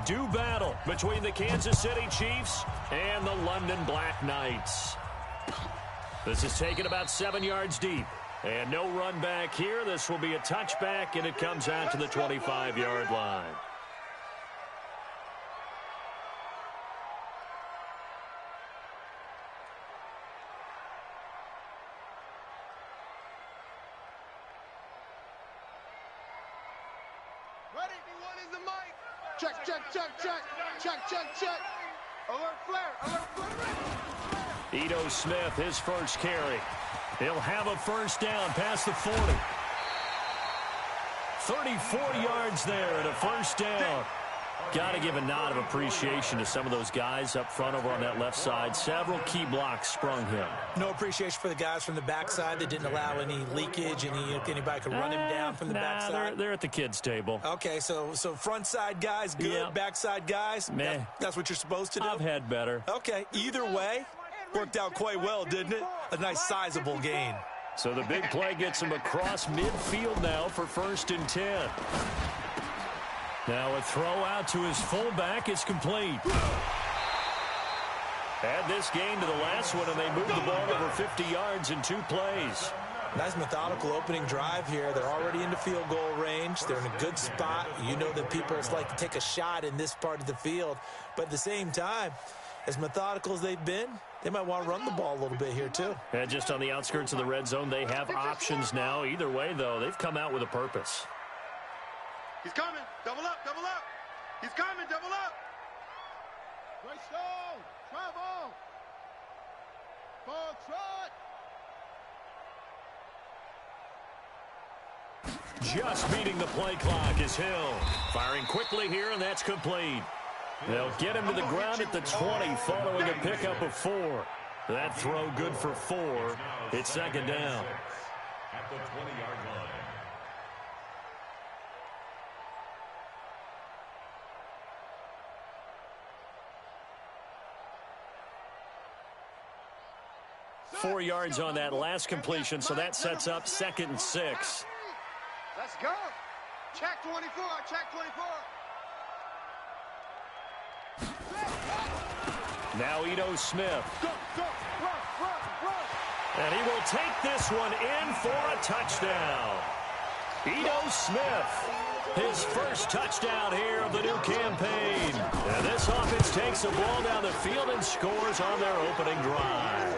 do battle between the Kansas City Chiefs and the London Black Knights. This is taken about 7 yards deep. And no run back here. This will be a touchback, and it comes out to the 25-yard line. Ready? One is the mic. Check, check, check, check. Check, check, check. Alert flare. Alert flare. Ito Smith, his first carry. He'll have a first down past the 40. 34 yards there and a first down. Got to give a nod of appreciation to some of those guys up front over on that left side. Several key blocks sprung him. No appreciation for the guys from the backside that didn't allow any leakage, anybody could run him down from the backside. They're at the kids' table. Okay, so front side guys good, Yep. backside guys, Meh. that's what you're supposed to do? I've had better. Okay, either way, worked out quite well, didn't it? A nice sizable gain. So the big play gets him across midfield now for 1st and 10. Now a throw out to his fullback is complete. Add this gain to the last one, and they moved the ball over 50 yards in 2 plays. Nice methodical opening drive here. They're already into field goal range. They're in a good spot. You know that people like to take a shot in this part of the field. But at the same time, as methodical as they've been, they might want to run the ball a little bit here too. And just on the outskirts of the red zone, they have options now. Either way, though, they've come out with a purpose. He's coming. Double up, double up. He's coming, double up. Right stone. Travel. Ball trot. Just beating the play clock is Hill. Firing quickly here, and that's complete. They'll get him to the ground at the 20 following a pickup of 4. That throw good for 4. It's 2nd down. At the 20-yard line. Four yards on that last completion, so that sets up 2nd and 6. Let's go. Check 24. Check 24. Now Ito Smith. Go, run. And he will take this one in for a touchdown. Ito Smith, his first touchdown here of the new campaign. And this offense takes the ball down the field and scores on their opening drive.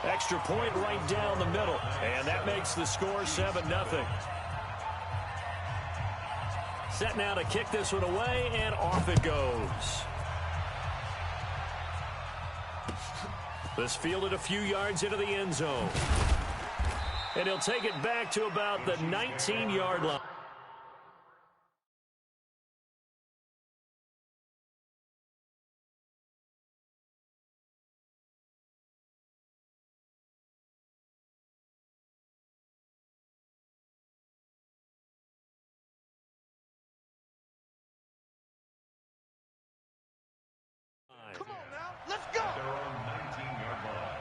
Extra point right down the middle. And that makes the score 7-0. Set now to kick this one away, and off it goes. This fielded a few yards into the end zone. And he'll take it back to about the 19-yard line. Come on now. Let's go. Their own 19-yard line.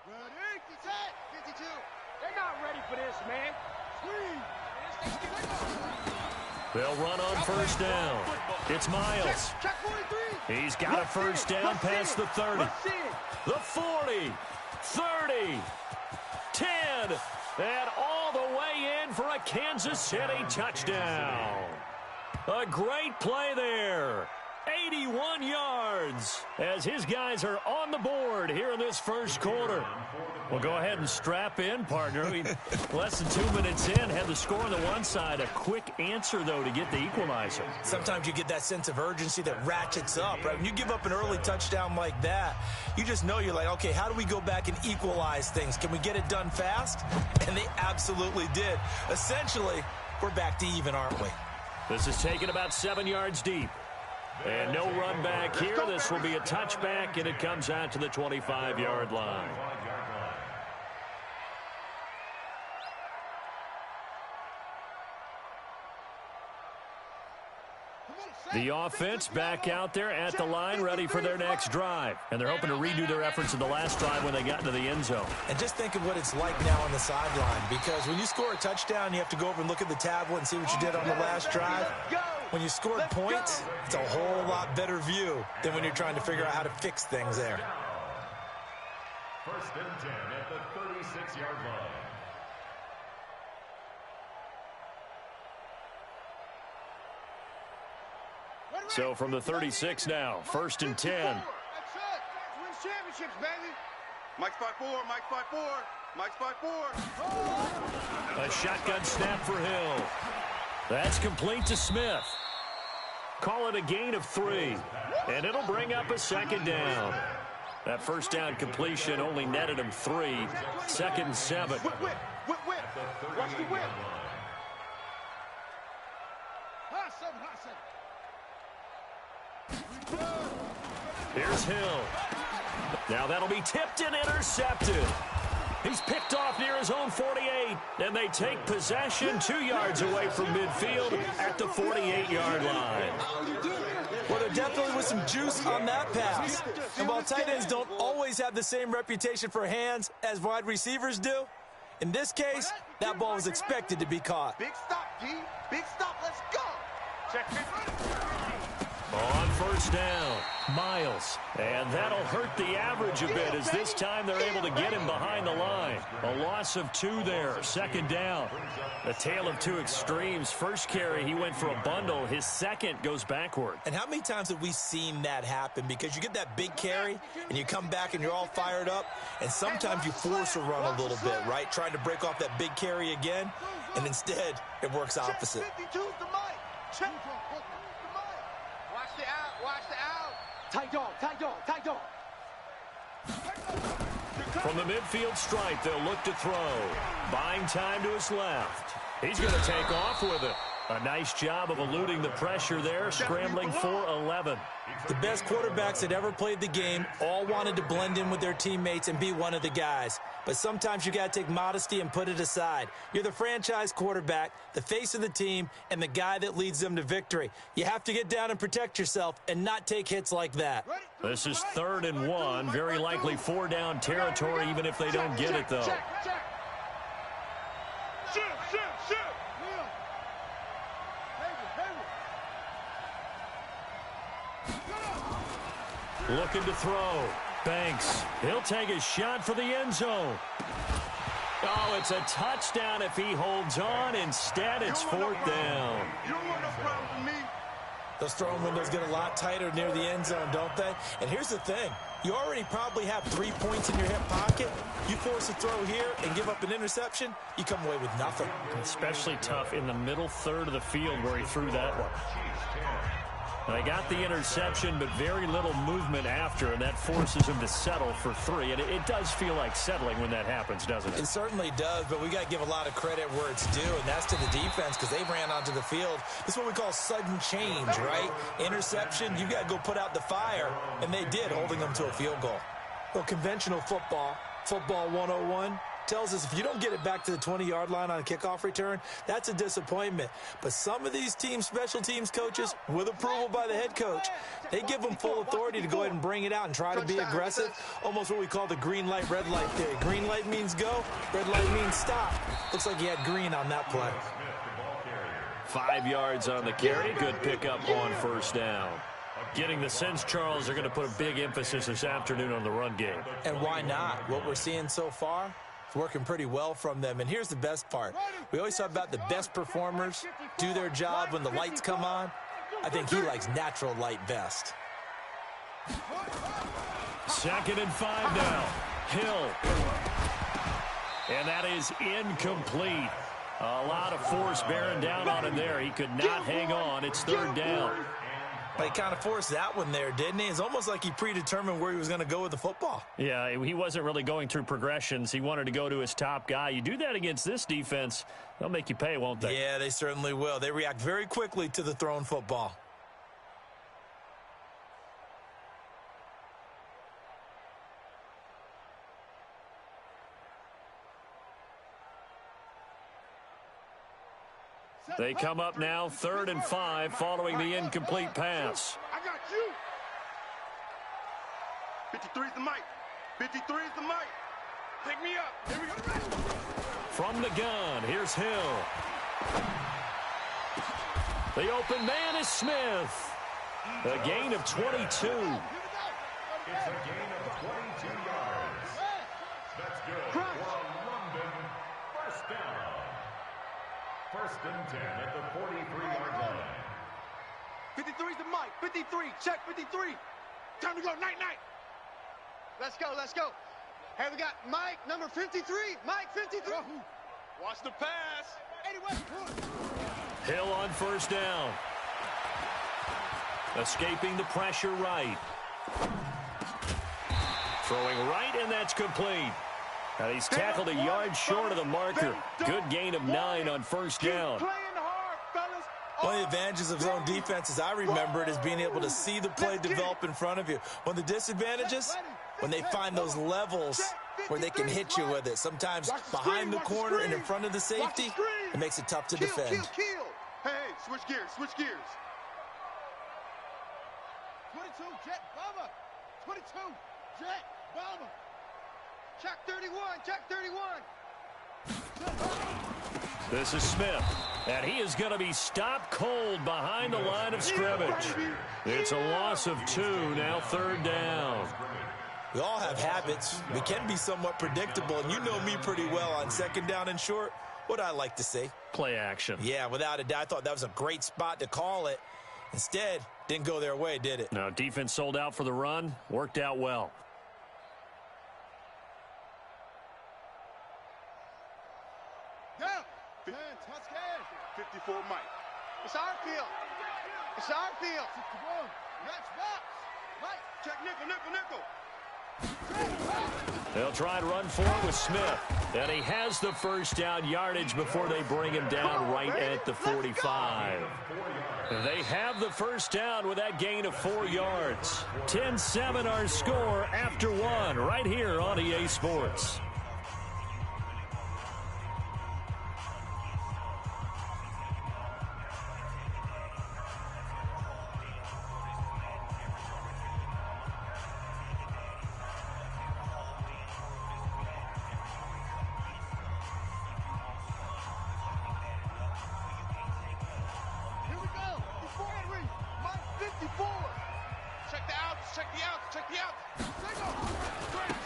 Ready? Set. 52. They're not ready for this, man. Squeeze. They'll run on first down. It's Miles. Check 43. He's got a first down past the 30. The 40. 30. 10. And all the way in for a Kansas City touchdown. A great play there. 81 yards as his guys are on the board here in this first quarter. Well, go ahead and strap in, partner. Less than 2 minutes in, had the score on the one side. A quick answer, though, to get the equalizer. Sometimes you get that sense of urgency that ratchets up, right? When you give up an early touchdown like that, you just know you're like, okay, how do we go back and equalize things? Can we get it done fast? And they absolutely did. Essentially, we're back to even, aren't we? This is taken about 7 yards deep. And no run back here. This will be a touchback, and it comes out to the 25-yard line. The offense back out there at the line, ready for their next drive. And they're hoping to redo their efforts in the last drive when they got into the end zone. And just think of what it's like now on the sideline, because when you score a touchdown, you have to go over and look at the tablet and see what you did on the last drive. When you scored points, it's a whole lot better view than when you're trying to figure out how to fix things there. 1st and 10 at the 36-yard line. So from the 36 now, 1st and 10. That's it. Win championships, baby. Mike's 5-4, Mike's 5-4, Mike's 5-4. A shotgun snap for Hill. That's complete to Smith. Call it a gain of 3. And it'll bring up a 2nd down. That first down completion only netted him 3. 2nd and 7. Whip. Watch the whip. Here's Hill. Now that'll be tipped and intercepted. He's picked off near his own 48, and they take possession 2 yards away from midfield at the 48-yard line. Well, there definitely was some juice on that pass. And while tight ends don't always have the same reputation for hands as wide receivers do, in this case, that ball was expected to be caught. Big stop, G. Big stop. Let's go. Check it. On 1st down, Miles. And that'll hurt the average a bit as this time they're able to get him behind the line. A loss of 2 there, 2nd down. A tale of 2 extremes. First carry, he went for a bundle. His second goes backward. And how many times have we seen that happen? Because you get that big carry, and you come back and you're all fired up, and sometimes you force a run a little bit, right? Trying to break off that big carry again, and instead it works opposite. Check 52's the mic. Check. Watch the out. Watch the out. Tight dog. From the midfield stripe, they'll look to throw. Buying time to his left. He's going to take off with it. A nice job of eluding the pressure there, scrambling for 11. The best quarterbacks that ever played the game all wanted to blend in with their teammates and be one of the guys. But sometimes you got to take modesty and put it aside. You're the franchise quarterback, the face of the team, and the guy that leads them to victory. You have to get down and protect yourself and not take hits like that. This is 3rd and 1. Very likely 4-down territory, even if they don't get it, though. Shoot. Looking to throw. Banks. He'll take a shot for the end zone. Oh, it's a touchdown if he holds on. Instead, it's 4th down. You don't want no problem with me. Those throwing windows get a lot tighter near the end zone, don't they? And here's the thing. You already probably have 3 points in your hip pocket. You force a throw here and give up an interception, you come away with nothing. Especially tough in the middle third of the field where he threw that one. They got the interception, but very little movement after, and that forces him to settle for 3. And it does feel like settling when that happens, doesn't it? It certainly does, but we got to give a lot of credit where it's due, and that's to the defense because they ran onto the field. This is what we call sudden change, right? Interception, you got to go put out the fire, and they did, holding them to a field goal. Well, conventional football 101, tells us if you don't get it back to the 20-yard line on a kickoff return, that's a disappointment. But some of these special teams coaches, with approval by the head coach, they give them full authority to go ahead and bring it out and try to be aggressive, almost what we call the green light, red light theory. Green light means go, red light means stop. Looks like he had green on that play. 5 yards on the carry. Good pickup on 1st down. Getting the sense, Charles, they're going to put a big emphasis this afternoon on the run game. And why not? What we're seeing so far, it's working pretty well from them. And here's the best part. We always talk about the best performers do their job when the lights come on. I think he likes natural light best. 2nd and 5 now. Hill. And that is incomplete. A lot of force bearing down on him there. He could not hang on. It's 3rd down. But he kind of forced that one there, didn't he? It's almost like he predetermined where he was going to go with the football. Yeah, he wasn't really going through progressions. He wanted to go to his top guy. You do that against this defense, they'll make you pay, won't they? Yeah, they certainly will. They react very quickly to the thrown football. They come up now 3rd and 5 following the incomplete pass. I got you. 53's the mic. 53's the mic. Pick me up. Here we go. From the gun, here's Hill. The open man is Smith. A gain of 22. It's a gain of 22 yards. That's good for a London first down. 1st and 10 at the 43-yard line. 53's the mic. 53. Check 53. Time to go. Night, night. Let's go, let's go. Hey, we got Mike, number 53. Mike, 53. Watch the pass. 81. Hill on 1st down. Escaping the pressure right. Throwing right, and that's complete. And he's tackled a yard short of the marker. Good gain of 9 on 1st down. Playing hard, fellas. One of the advantages of zone defense, as I remember it, is being able to see the play develop in front of you. One of the disadvantages, when they find those levels where they can hit you with it. Sometimes behind the corner and in front of the safety, it makes it tough to defend. Kill. Hey, switch gears, switch gears. 22, Jet, Bomber. 22, Jet, Bomber. Check 31, check 31. This is Smith, and he is going to be stopped cold behind the line of scrimmage. It's a loss of 2, now 3rd down. We all have habits. We can be somewhat predictable, and you know me pretty well on 2nd down and short. What I like to say? Play action. Yeah, without a doubt, I thought that was a great spot to call it. Instead, didn't go their way, did it? No, defense sold out for the run. Worked out well. Down. 54 Mike. It's our field. It's our field. 61. Next box. Mike. Check nickel. They'll try and run forward with Smith. And he has the 1st down yardage before they bring him down right at the 45. They have the 1st down with that gain of 4 yards. 10-7 our score after 1 right here on EA Sports.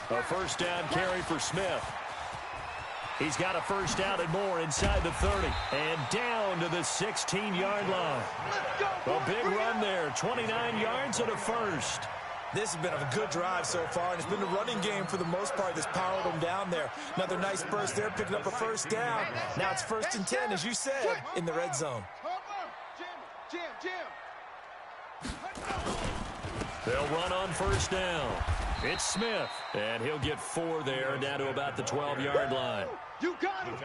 A 1st down carry for Smith. He's got a 1st down and more inside the 30. And down to the 16-yard line. A big run there. 29 yards and a 1st. This has been a good drive so far, and it's been the running game for the most part that's powered them down there. Another nice burst there, picking up a 1st down. Now it's 1st and 10, as you said, in the red zone. Jim. They'll run on 1st down. It's Smith, and he'll get 4 there, down to about the 12-yard line. You got it.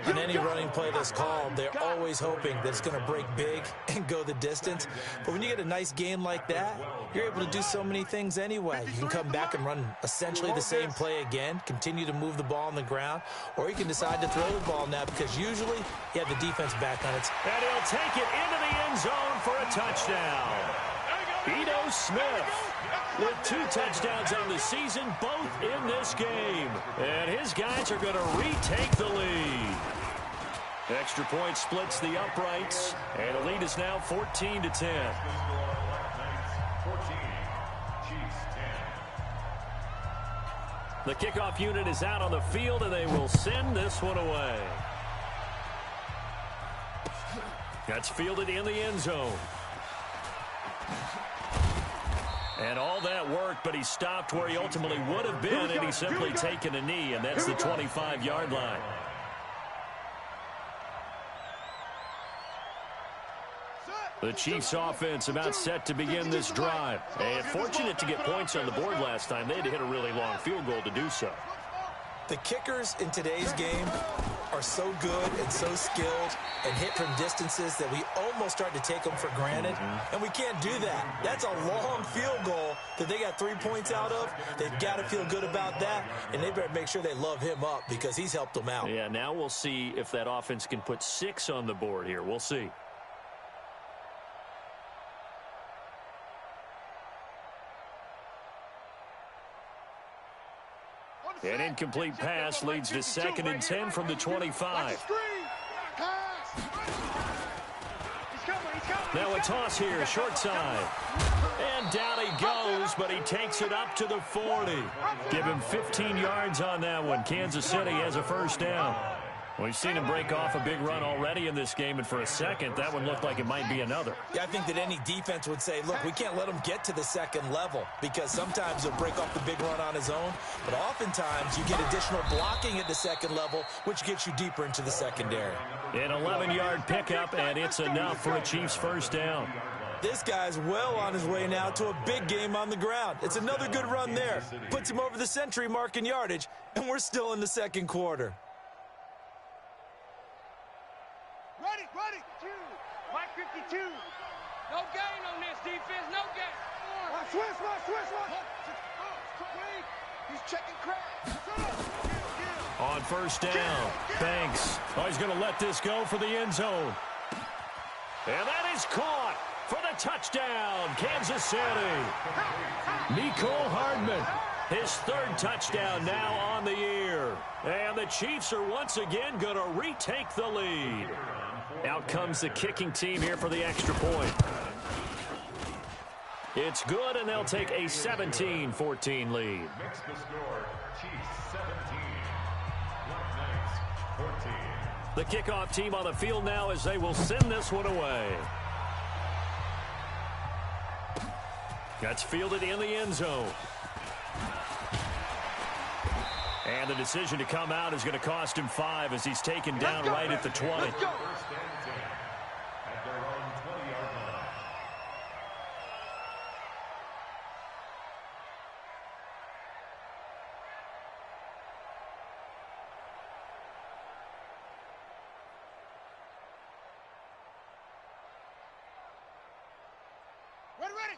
On any running play that's called, they're always hoping that it's going to break big and go the distance. But when you get a nice gain like that, you're able to do so many things anyway. You can come back and run essentially the same play again, continue to move the ball on the ground, or you can decide to throw the ball now because usually you have the defense back on its. And he'll take it into the end zone for a touchdown. Ito Smith with 2 touchdowns on the season, both in this game. And his guys are going to retake the lead. Extra point splits the uprights, and the lead is now 14-10. The kickoff unit is out on the field, and they will send this one away. That's fielded in the end zone. And all that worked, but he stopped where he ultimately would have been, and he's simply taken a knee, and that's the 25-yard line. The Chiefs' offense about set to begin this drive. And fortunate to get points on the board last time. They had to hit a really long field goal to do so. The kickers in today's game are so good and so skilled and hit from distances that we almost start to take them for granted, and we can't do that. That's a long field goal that they got 3 points out of. They've got to feel good about that, and they better make sure they love him up because he's helped them out. Yeah, now we'll see if that offense can put 6 on the board here. We'll see. An incomplete pass leads to 2nd and 10 from the 25. Now a toss here, short side. And down he goes, but he takes it up to the 40. Give him 15 yards on that one. Kansas City has a first down. We've seen him break off a big run already in this game, and for a second, that one looked like it might be another. Yeah, I think that any defense would say, look, we can't let him get to the second level because sometimes he'll break off the big run on his own, but oftentimes you get additional blocking at the second level, which gets you deeper into the secondary. An 11-yard pickup, and it's enough for a Chiefs first down. This guy's well on his way now to a big game on the ground. It's another good run there. Puts him over the century mark in yardage, and we're still in the second quarter. Ready, 2, Mike 52. No gain on this defense, no gain. Watch twist. He's checking crack. On first down, Banks. Oh, he's going to let this go for the end zone. And that is caught for the touchdown, Kansas City. Mecole Hardman, his 3rd touchdown now on the year. And the Chiefs are once again going to retake the lead. Out comes the kicking team here for the extra point. It's good, and they'll take a 17-14 lead. Makes the score Chiefs 17, Black Knights 14. The kickoff team on the field now as they will send this one away. That's fielded in the end zone. And the decision to come out is going to cost him 5 as he's taken down right at the 20. First and 10 at their own 20-yard line.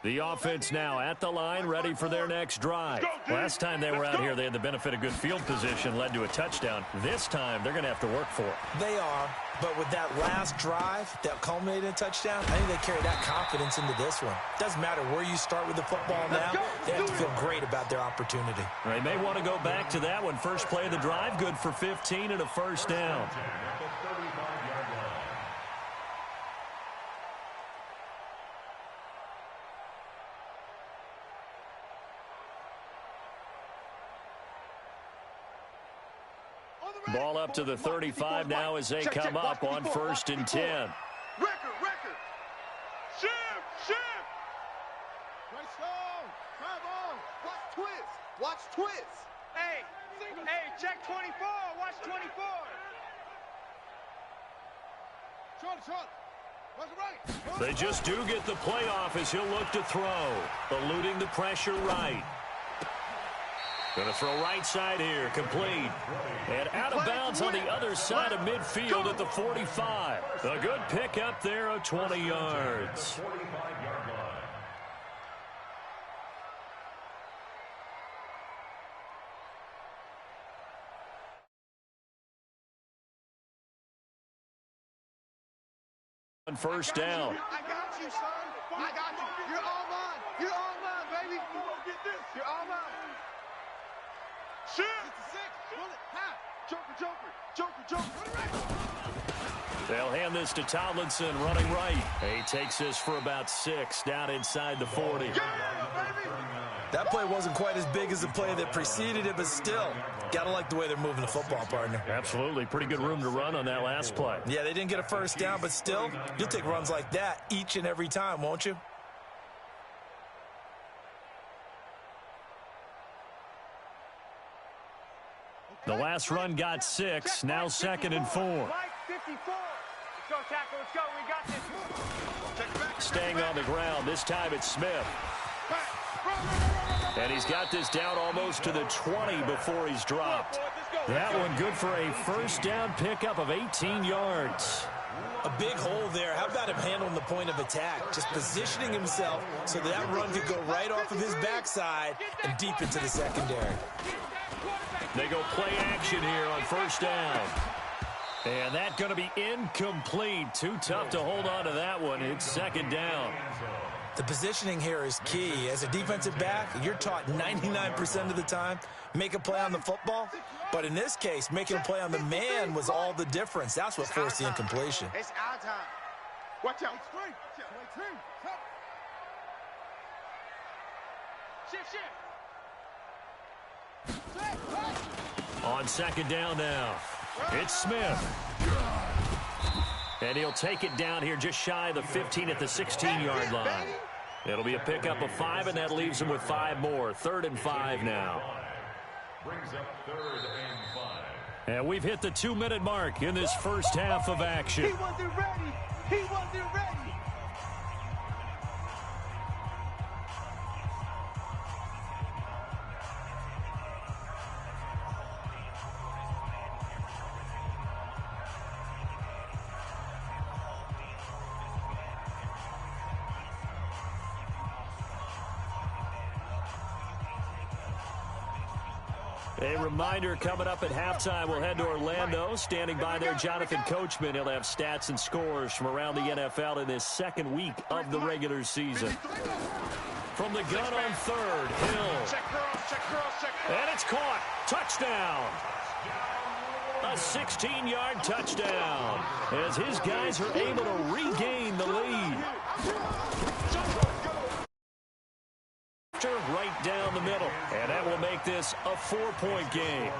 The offense now at the line, ready for their next drive. Last time they were out here, they had the benefit of good field position, led to a touchdown. This time, they're going to have to work for it. They are, but with that last drive that culminated in a touchdown, I think they carry that confidence into this one. Doesn't matter where you start with the football now, they have to feel great about their opportunity. They may want to go back to that one. First play of the drive, good for 15 and a first down. Ball up to the 35 now as they come up on 1st and 10. Record. Shift. Right stone. Come on. Watch twist. Hey, check 24. Watch 24. Short. They just do get the playoff as he'll look to throw. Eluding the pressure right. Going to throw right side here, complete. And out of bounds on the other side of midfield at the 45. A good pickup there of 20 yards. 45-yard line. On first down. I got you, son. I got you. You're all mine, baby. You're all mine. Shoot! Joker. They'll hand this to Tomlinson, running right. He takes this for about 6, down inside the 40. That play wasn't quite as big as the play that preceded it, but still, gotta like the way they're moving the football, partner. Absolutely. Pretty good room to run on that last play. Yeah, they didn't get a first down, but still, you'll take runs like that each and every time, won't you? The last run got 6, now 2nd and 4. Mike 54. Let's go, tackle. Let's go. We got this. Staying on the ground. This time it's Smith. And he's got this down almost to the 20 before he's dropped. That one good for a first down pickup of 18 yards. A big hole there. How about him handling the point of attack? Just positioning himself so that run could go right off of his backside and deep into the secondary. They go play action here on first down. And that's going to be incomplete. Too tough to hold on to that one. It's second down. The positioning here is key. As a defensive back, you're taught 99% of the time, make a play on the football. But in this case, making a play on the man was all the difference. That's what forced the incompletion. It's our time. Watch out. Shift. On second down now, it's Smith. And he'll take it down here just shy of the 15 at the 16-yard line. It'll be a pickup of 5, and that leaves him with 5 more. 3rd and 5 now. Brings up 3rd and 5. And we've hit the 2-minute mark in this first half of action. He wasn't ready. He wasn't ready. A reminder, coming up at halftime, we'll head to Orlando. Standing by there, Jonathan Coachman. He'll have stats and scores from around the NFL in this second week of the regular season. From the gun on 3rd, Hill. And it's caught. Touchdown. A 16-yard touchdown as his guys are able to regain the lead. Right down the middle, and that will make this a 4-point game.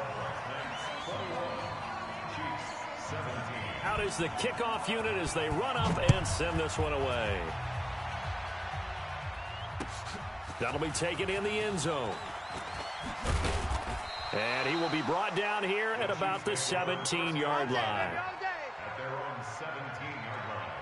Out is the kickoff unit as they run up and send this one away. That'll be taken in the end zone. And he will be brought down here at about the 17-yard line. At their own 17-yard line.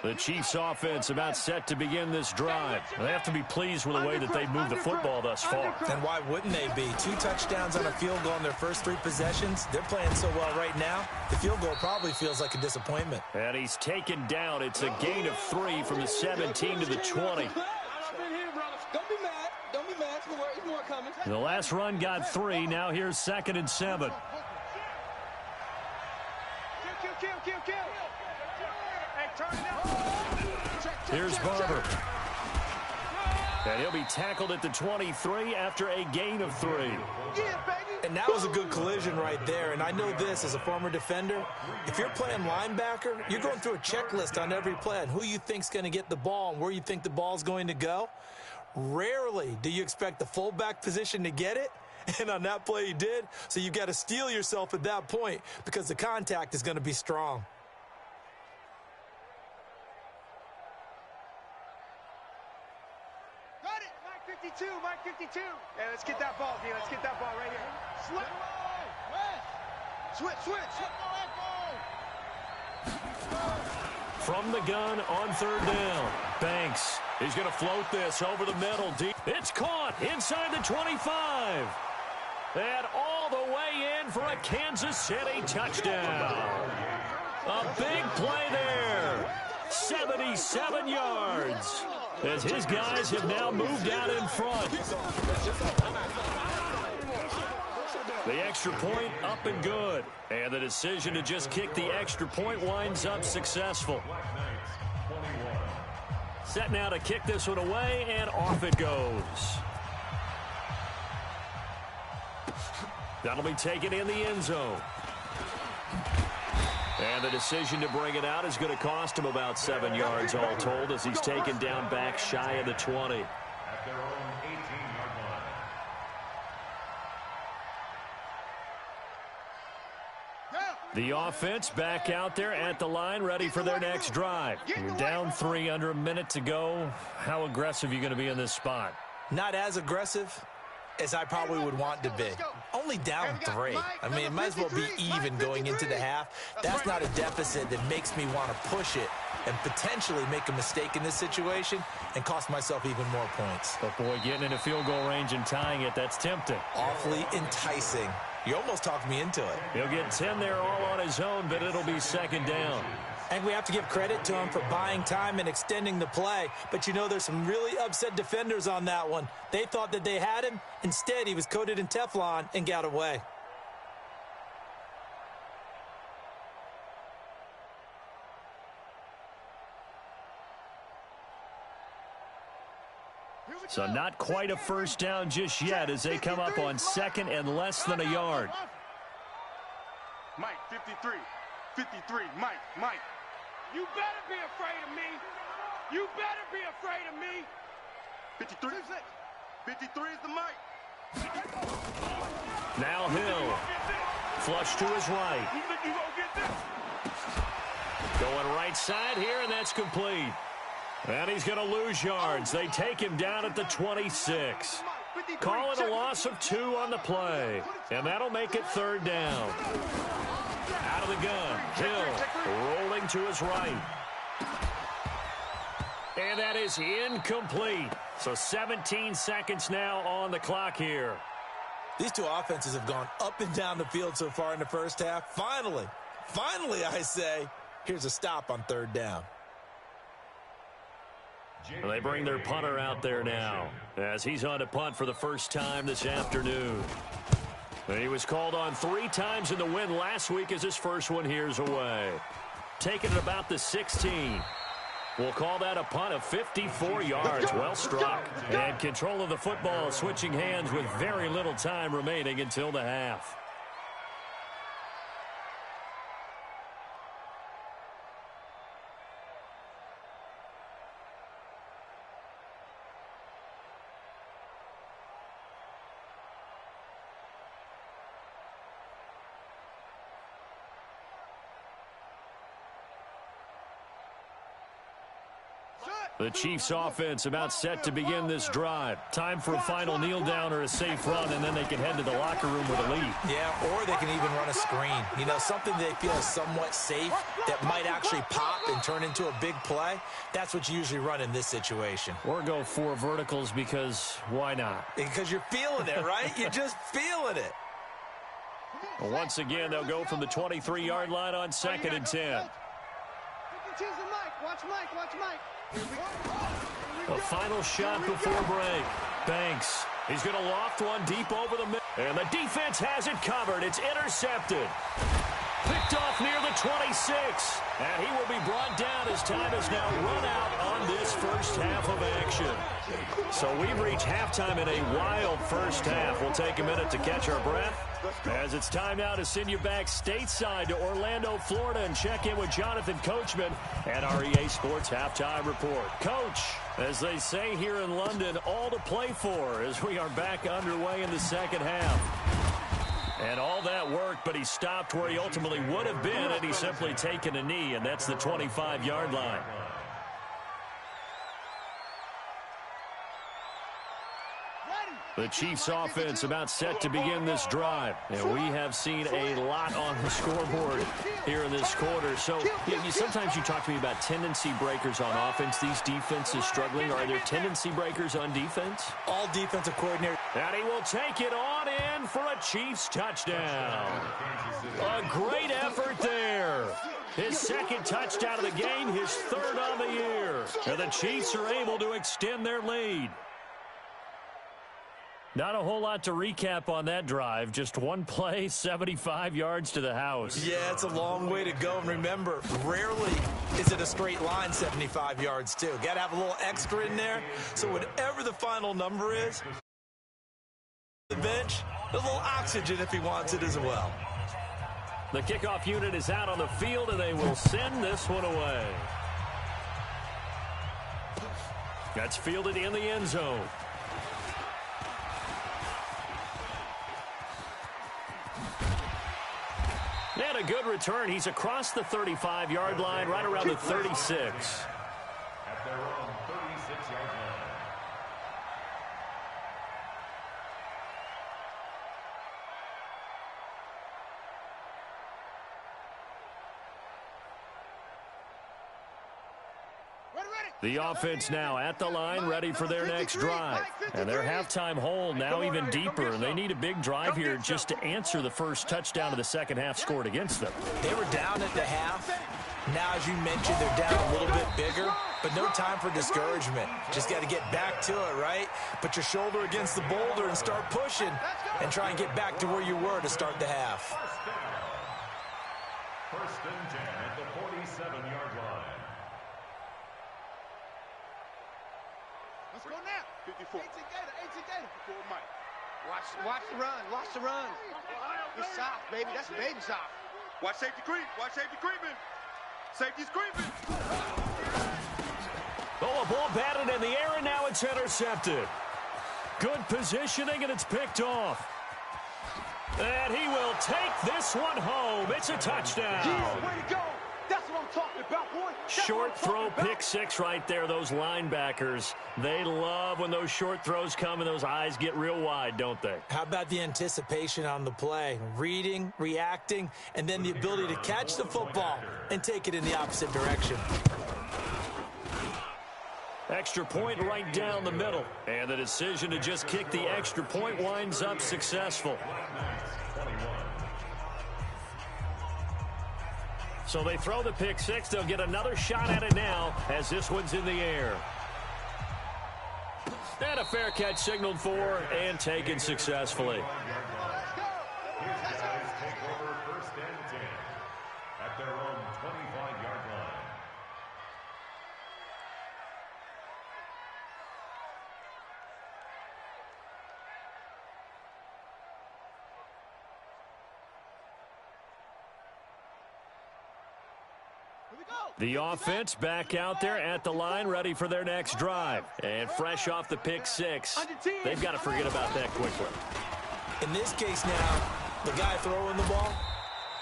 The Chiefs offense about set to begin this drive. They have to be pleased with the way that they've moved the football thus far. And why wouldn't they be? 2 touchdowns on a field goal in their first 3 possessions. They're playing so well right now, the field goal probably feels like a disappointment. And he's taken down. It's a gain of 3 from the 17 to the 20. Don't be mad. Don't be mad. There's more coming. The last run got 3. Now here's 2nd and 7. Kill. Hey, turn it up. Here's Barber. And he'll be tackled at the 23 after a gain of 3. Yeah, baby. And that was a good collision right there. And I know this as a former defender. If you're playing linebacker, you're going through a checklist on every play on who you think's going to get the ball and where you think the ball's going to go. Rarely do you expect the fullback position to get it. And on that play he did. So you've got to steel yourself at that point because the contact is going to be strong. Mike 52. Yeah, let's get that ball, D. Let's get that ball right here. Switch. From the gun on 3rd down. Banks. He's going to float this over the middle. Deep. It's caught inside the 25. And all the way in for a Kansas City touchdown. A big play there. 77 yards. As his guys have now moved out in front. The extra point up and good. And the decision to just kick the extra point winds up successful. Set now to kick this one away, and off it goes. That'll be taken in the end zone. And the decision to bring it out is going to cost him about 7 yards all told as he's taken down back shy of the 20. At their own 18-yard line. The offense back out there at the line, ready for their next drive. You're down 3, under a minute to go. How aggressive are you going to be in this spot? Not as aggressive. as I probably would want to be. Only down 3. I mean, it might as well be even going into the half. That's not a deficit that makes me want to push it and potentially make a mistake in this situation and cost myself even more points. But, boy, getting into field goal range and tying it, that's tempting. Awfully enticing. You almost talked me into it. He'll get 10 there all on his own, but it'll be second down. And we have to give credit to him for buying time and extending the play. But, you know, there's some really upset defenders on that one. They thought that they had him. Instead, he was coated in Teflon and got away. So not quite a first down just yet as they come up on second and less than a yard. Mike, 53. 53. Mike. You better be afraid of me. You better be afraid of me. 53. 53 is the Mike. Now Hill. Flush to his right. Going right side here, and that's complete. And he's going to lose yards. They take him down at the 26. Call it a loss of 2 on the play. And that'll make it third down. Out of the gun. Hill rolling to his right. And that is incomplete. So 17 seconds now on the clock here. These two offenses have gone up and down the field so far in the first half. Finally, I say, here's a stop on third down. Well, they bring their punter out there now as he's on to punt for the first time this afternoon. He was called on 3 times in the win last week as his first one here's away. Taking it about the 16. We'll call that a punt of 54 yards. Well struck. And control of the football switching hands with very little time remaining until the half. The Chiefs offense about set to begin this drive. Time for a final kneel down or a safe run, and then they can head to the locker room with a lead. Yeah, or they can even run a screen. You know, something they feel is somewhat safe that might actually pop and turn into a big play. That's what you usually run in this situation. Or go 4 verticals because why not? Because you're feeling it, right? You're just feeling it. Well, once again, they'll go from the 23-yard line on second and 10. Watch Mike. A final shot before break. Banks. He's going to loft one deep over the middle. And the defense has it covered. It's intercepted. Picked off near the 26. And he will be brought down as time is now run out on this first half of action. So we've reached halftime in a wild first half. We'll take a minute to catch our breath as it's time now to send you back stateside to Orlando, Florida, and check in with Jonathan Coachman and our EA Sports Halftime Report. Coach, as they say here in London, all to play for as we are back underway in the second half. And all that worked, but he stopped where he ultimately would have been had he simply taken a knee, and that's the 25-yard line. The Chiefs offense about set to begin this drive. And we have seen a lot on the scoreboard here in this quarter. So sometimes you talk to me about tendency breakers on offense. These defenses struggling. Are there tendency breakers on defense? All defensive coordinators. And he will take it on in for a Chiefs touchdown. A great effort there. His second touchdown of the game, his third on the year. And the Chiefs are able to extend their lead. Not a whole lot to recap on that drive. Just one play, 75 yards to the house. Yeah, it's a long way to go. And remember, rarely is it a straight line 75 yards, too. Got to have a little extra in there. So whatever the final number is, the bench, a little oxygen if he wants it as well. The kickoff unit is out on the field, and they will send this one away. That's fielded in the end zone. And a good return. He's across the 35-yard line, right around the 36. At their own 36-yard The offense now at the line, ready for their next drive. And their halftime hole now even deeper, and they need a big drive here just to answer the first touchdown of the second half scored against them. They were down at the half. Now, as you mentioned, they're down a little bit bigger, but no time for discouragement. Just got to get back to it, right? Put your shoulder against the boulder and start pushing and try and get back to where you were to start the half. First and 10 at the 47-yard line. Let's go now. 54. 18 Gator. 54, Mike. Watch the run. Watch the run. It's soft, baby. That's baby soft. Watch safety creep. Watch safety creeping. Safety's creeping. Oh, a ball batted in the air, and now it's intercepted. Good positioning, and it's picked off. And he will take this one home. It's a touchdown. Yeah, way to go. That's what I'm talking about, boy. Short throw, pick six right there. Those linebackers, they love when those short throws come and those eyes get real wide, don't they? How about the anticipation on the play? Reading, reacting, and then the ability to catch the football and take it in the opposite direction. Extra point right down the middle. And the decision to just kick the extra point winds up successful. So they throw the pick six. They'll get another shot at it now as this one's in the air. And a fair catch signaled for and taken successfully. His guys take over first and 10 at their own 25-yard line. The offense back out there at the line, ready for their next drive. And fresh off the pick six, they've got to forget about that quickly. In this case now, the guy throwing the ball,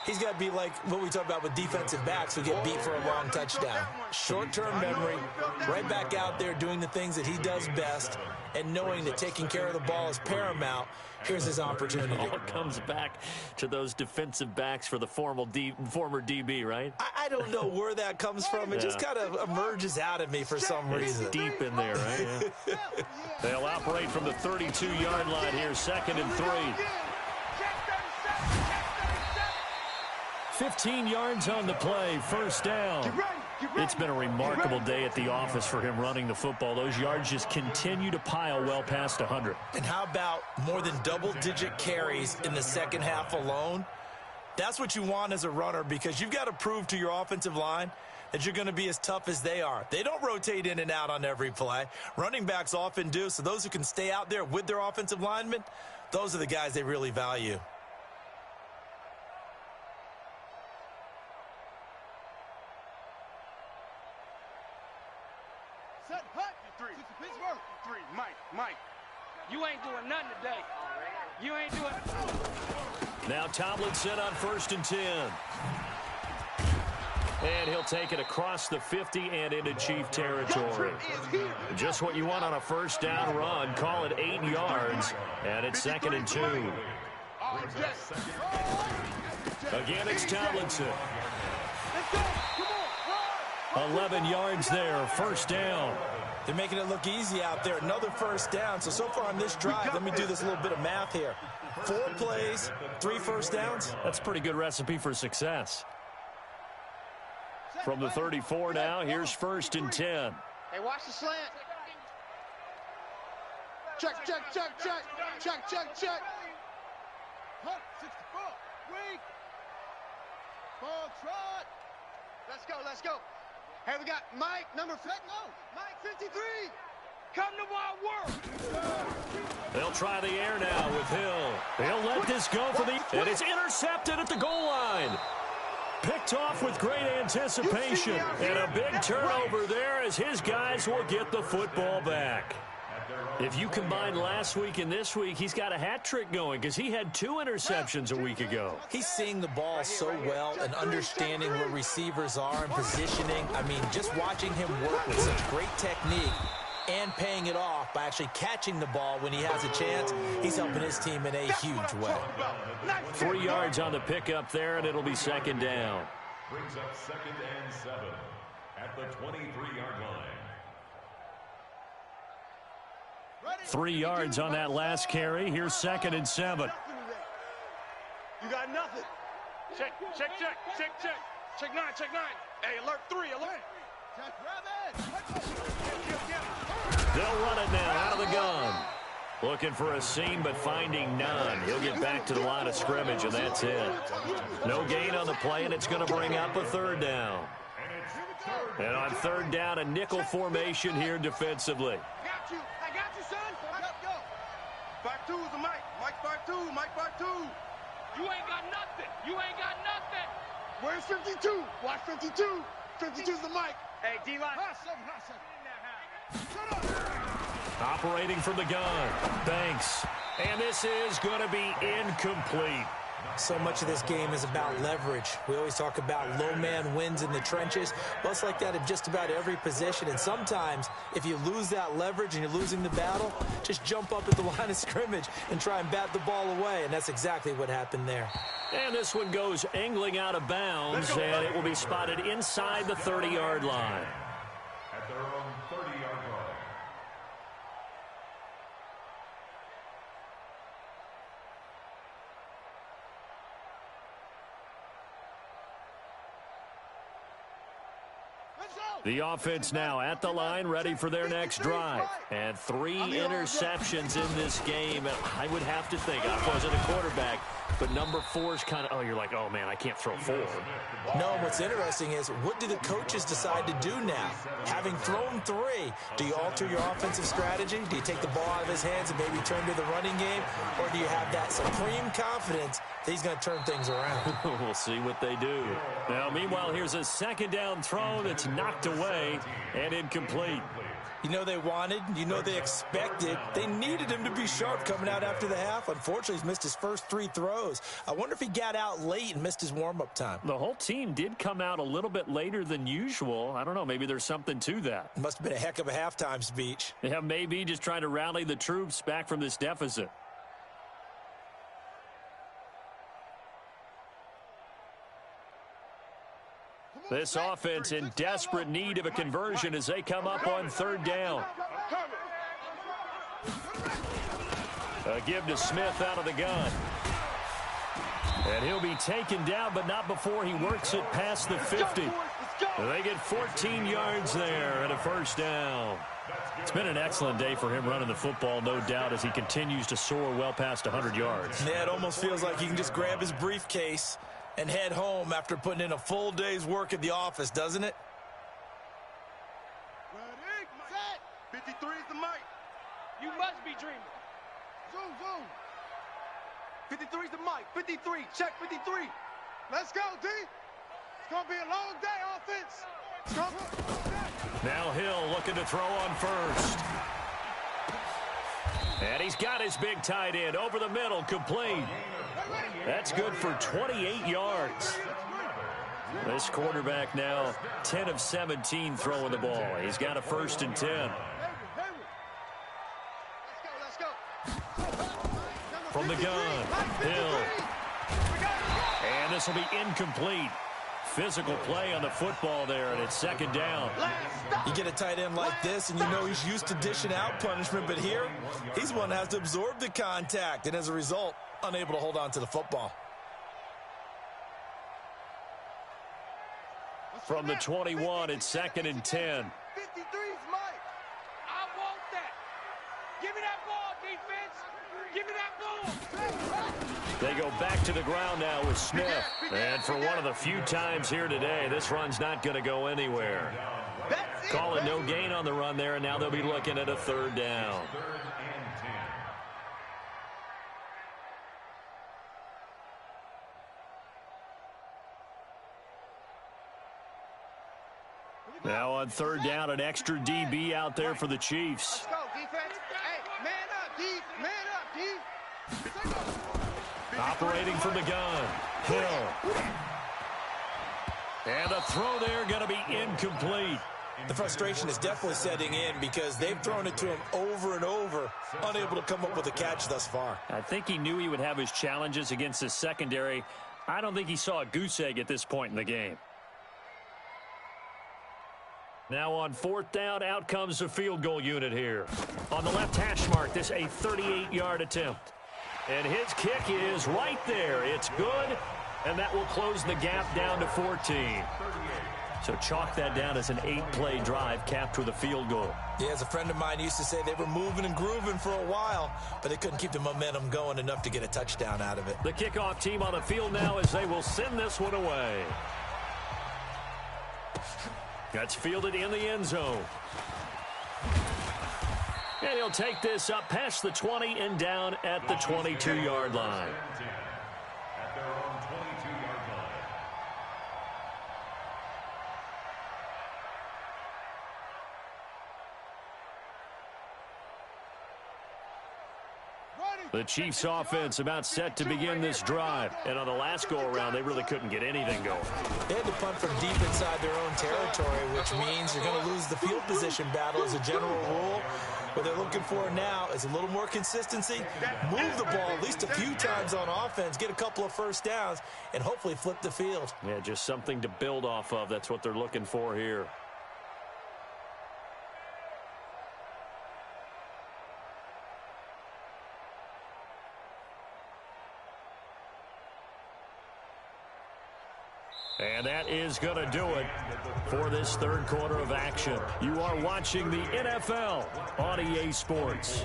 he's got to be like what we talk about with defensive backs who get beat for a long touchdown. Short-term memory, right back out there doing the things that he does best, and knowing that taking care of the ball is paramount. Here's his opportunity. All comes back to those defensive backs for the former DB, right? I don't know where that comes from. It just kind of emerges out of me for some reason. Deep in there, right? Yeah. They'll operate from the 32-yard line here, 2nd and 3. 15 yards on the play, first down. It's been a remarkable day at the office for him running the football. Those yards just continue to pile well past 100. And how about more than double-digit carries in the second half alone? That's what you want as a runner, because you've got to prove to your offensive line that you're going to be as tough as they are. They don't rotate in and out on every play. Running backs often do, so those who can stay out there with their offensive linemen, those are the guys they really value. Set, hut. 3. Pittsburgh. 3. Mike. You ain't doing nothing today. You ain't doing. Now Tomlinson on 1st and 10. And he'll take it across the 50 and into Chief territory. Just what you want on a first down run. Call it 8 yards. And it's 2nd and 2. Again, it's Tomlinson. 11 yards there, first down. They're making it look easy out there. Another first down. So far on this drive, let me do this little bit of math here. 4 plays, 3 first downs. That's a pretty good recipe for success. From the 34 now, here's 1st and 10. Hey, watch the slant. Check. Hunt, 64. Weak. Ball trot. Let's go. Hey, we got Mike, number 5. No, Mike, 53. Come to my work. They'll try the air now with Hill. They'll let this go for the... And it's intercepted at the goal line. Picked off with great anticipation. And a big turnover there as his guys will get the football back. If you combine last week and this week, he's got a hat trick going because he had 2 interceptions a week ago. He's seeing the ball so well and understanding where receivers are and positioning. I mean, just watching him work with such great technique and paying it off by actually catching the ball when he has a chance, he's helping his team in a huge way. 3 yards on the pickup there, and it'll be 2nd down. Brings up 2nd and 7 at the 23-yard line. 3 yards on that last carry. Here's 2nd and 7. You got nothing. Check, check, check, check, check. Check 9, check 9. Hey, alert 3, alert. They'll run it now out of the gun. Looking for a seam, but finding none. He'll get back to the line of scrimmage, and that's it. No gain on the play, and it's going to bring up a 3rd down. And on 3rd down, a nickel formation here defensively. I got you, son. Go. 5-2 is the Mike. Mike 5-2, Mike 5-2. You ain't got nothing. You ain't got nothing. Where's 52? Watch 52. 52's the Mike. Hey, D-line. Shut up. Operating from the gun, Banks. And this is going to be incomplete. So much of this game is about leverage. We always talk about low man wins in the trenches. Well, it's like that in just about every position. And sometimes, if you lose that leverage and you're losing the battle, just jump up at the line of scrimmage and try and bat the ball away. And that's exactly what happened there. And this one goes angling out of bounds, and it will be spotted inside the 30-yard line. At their own 30-yard line. The offense now at the line, ready for their next drive. And 3 interceptions in this game. I would have to think, I wasn't a quarterback, but number 4 is kind of, you're like, oh, man, I can't throw 4. No, what's interesting is, what do the coaches decide to do now? Having thrown 3, do you alter your offensive strategy? Do you take the ball out of his hands and maybe turn to the running game? Or do you have that supreme confidence that he's going to turn things around? We'll see what they do. Now, meanwhile, here's a 2nd down throw that's knocked away and incomplete. You know they wanted, you know they expected. They needed him to be sharp coming out after the half. Unfortunately, he's missed his first 3 throws. I wonder if he got out late and missed his warm-up time. The whole team did come out a little bit later than usual. I don't know, maybe there's something to that. Must have been a heck of a halftime speech. Yeah, maybe just trying to rally the troops back from this deficit. This offense in desperate need of a conversion as they come up on 3rd down. A give to Smith out of the gun. And he'll be taken down, but not before he works it past the 50. They get 14 yards there and a 1st down. It's been an excellent day for him running the football, no doubt, as he continues to soar well past 100 yards. Yeah, it almost feels like he can just grab his briefcase and head home after putting in a full day's work at the office, doesn't it? Ready? 53 is the Mike. You must be dreaming. Zoom, zoom. 53 is the Mike. 53. Check 53. Let's go, D. It's going to be a long day, offense. It's gonna be... Now Hill looking to throw on 1st. And he's got his big tight end over the middle, complete. That's good for 28 yards. This quarterback now 10 of 17 throwing the ball. He's got a 1st and 10. Let's go. From the gun, Hill. And this will be incomplete. Physical play on the football there, and it's 2nd down. You get a tight end like this, and you know he's used to dishing out punishment, but here, he's the one that has to absorb the contact, and as a result, unable to hold on to the football. From the 21, it's 2nd and 10. 53's Mike. I want that. Give me that ball, defense. Give me that ball. They go back to the ground now with Smith. And for one of the few times here today, this run's not going to go anywhere. Calling no gain on the run there, and now they'll be looking at a 3rd down. Now on 3rd down, an extra DB out there for the Chiefs. Let's go, defense. Hey, man up, D. Man up, D. Operating from the gun, Hill. And a throw there going to be incomplete. The frustration is definitely setting in because they've thrown it to him over and over, unable to come up with a catch thus far. I think he knew he would have his challenges against his secondary. I don't think he saw a goose egg at this point in the game. Now on 4th down, out comes the field goal unit here. On the left hash mark, this a 38-yard attempt. And his kick is right there. It's good, and that will close the gap down to 14. So chalk that down as an 8-play drive capped with a field goal. Yeah, as a friend of mine used to say, they were moving and grooving for a while, but they couldn't keep the momentum going enough to get a touchdown out of it. The kickoff team on the field now as they will send this one away. That's fielded in the end zone. And he'll take this up past the 20 and down at the 22-yard line. At their own 22-yard line. The Chiefs offense about set to begin this drive. And on the last go-around, they really couldn't get anything going. They had to punt from deep inside their own territory, which means you're going to lose the field position battle as a general rule. What they're looking for now is a little more consistency, move the ball at least a few times on offense, get a couple of first downs, and hopefully flip the field. Yeah, just something to build off of. That's what they're looking for here. And that is going to do it for this third quarter of action. You are watching the NFL on EA Sports.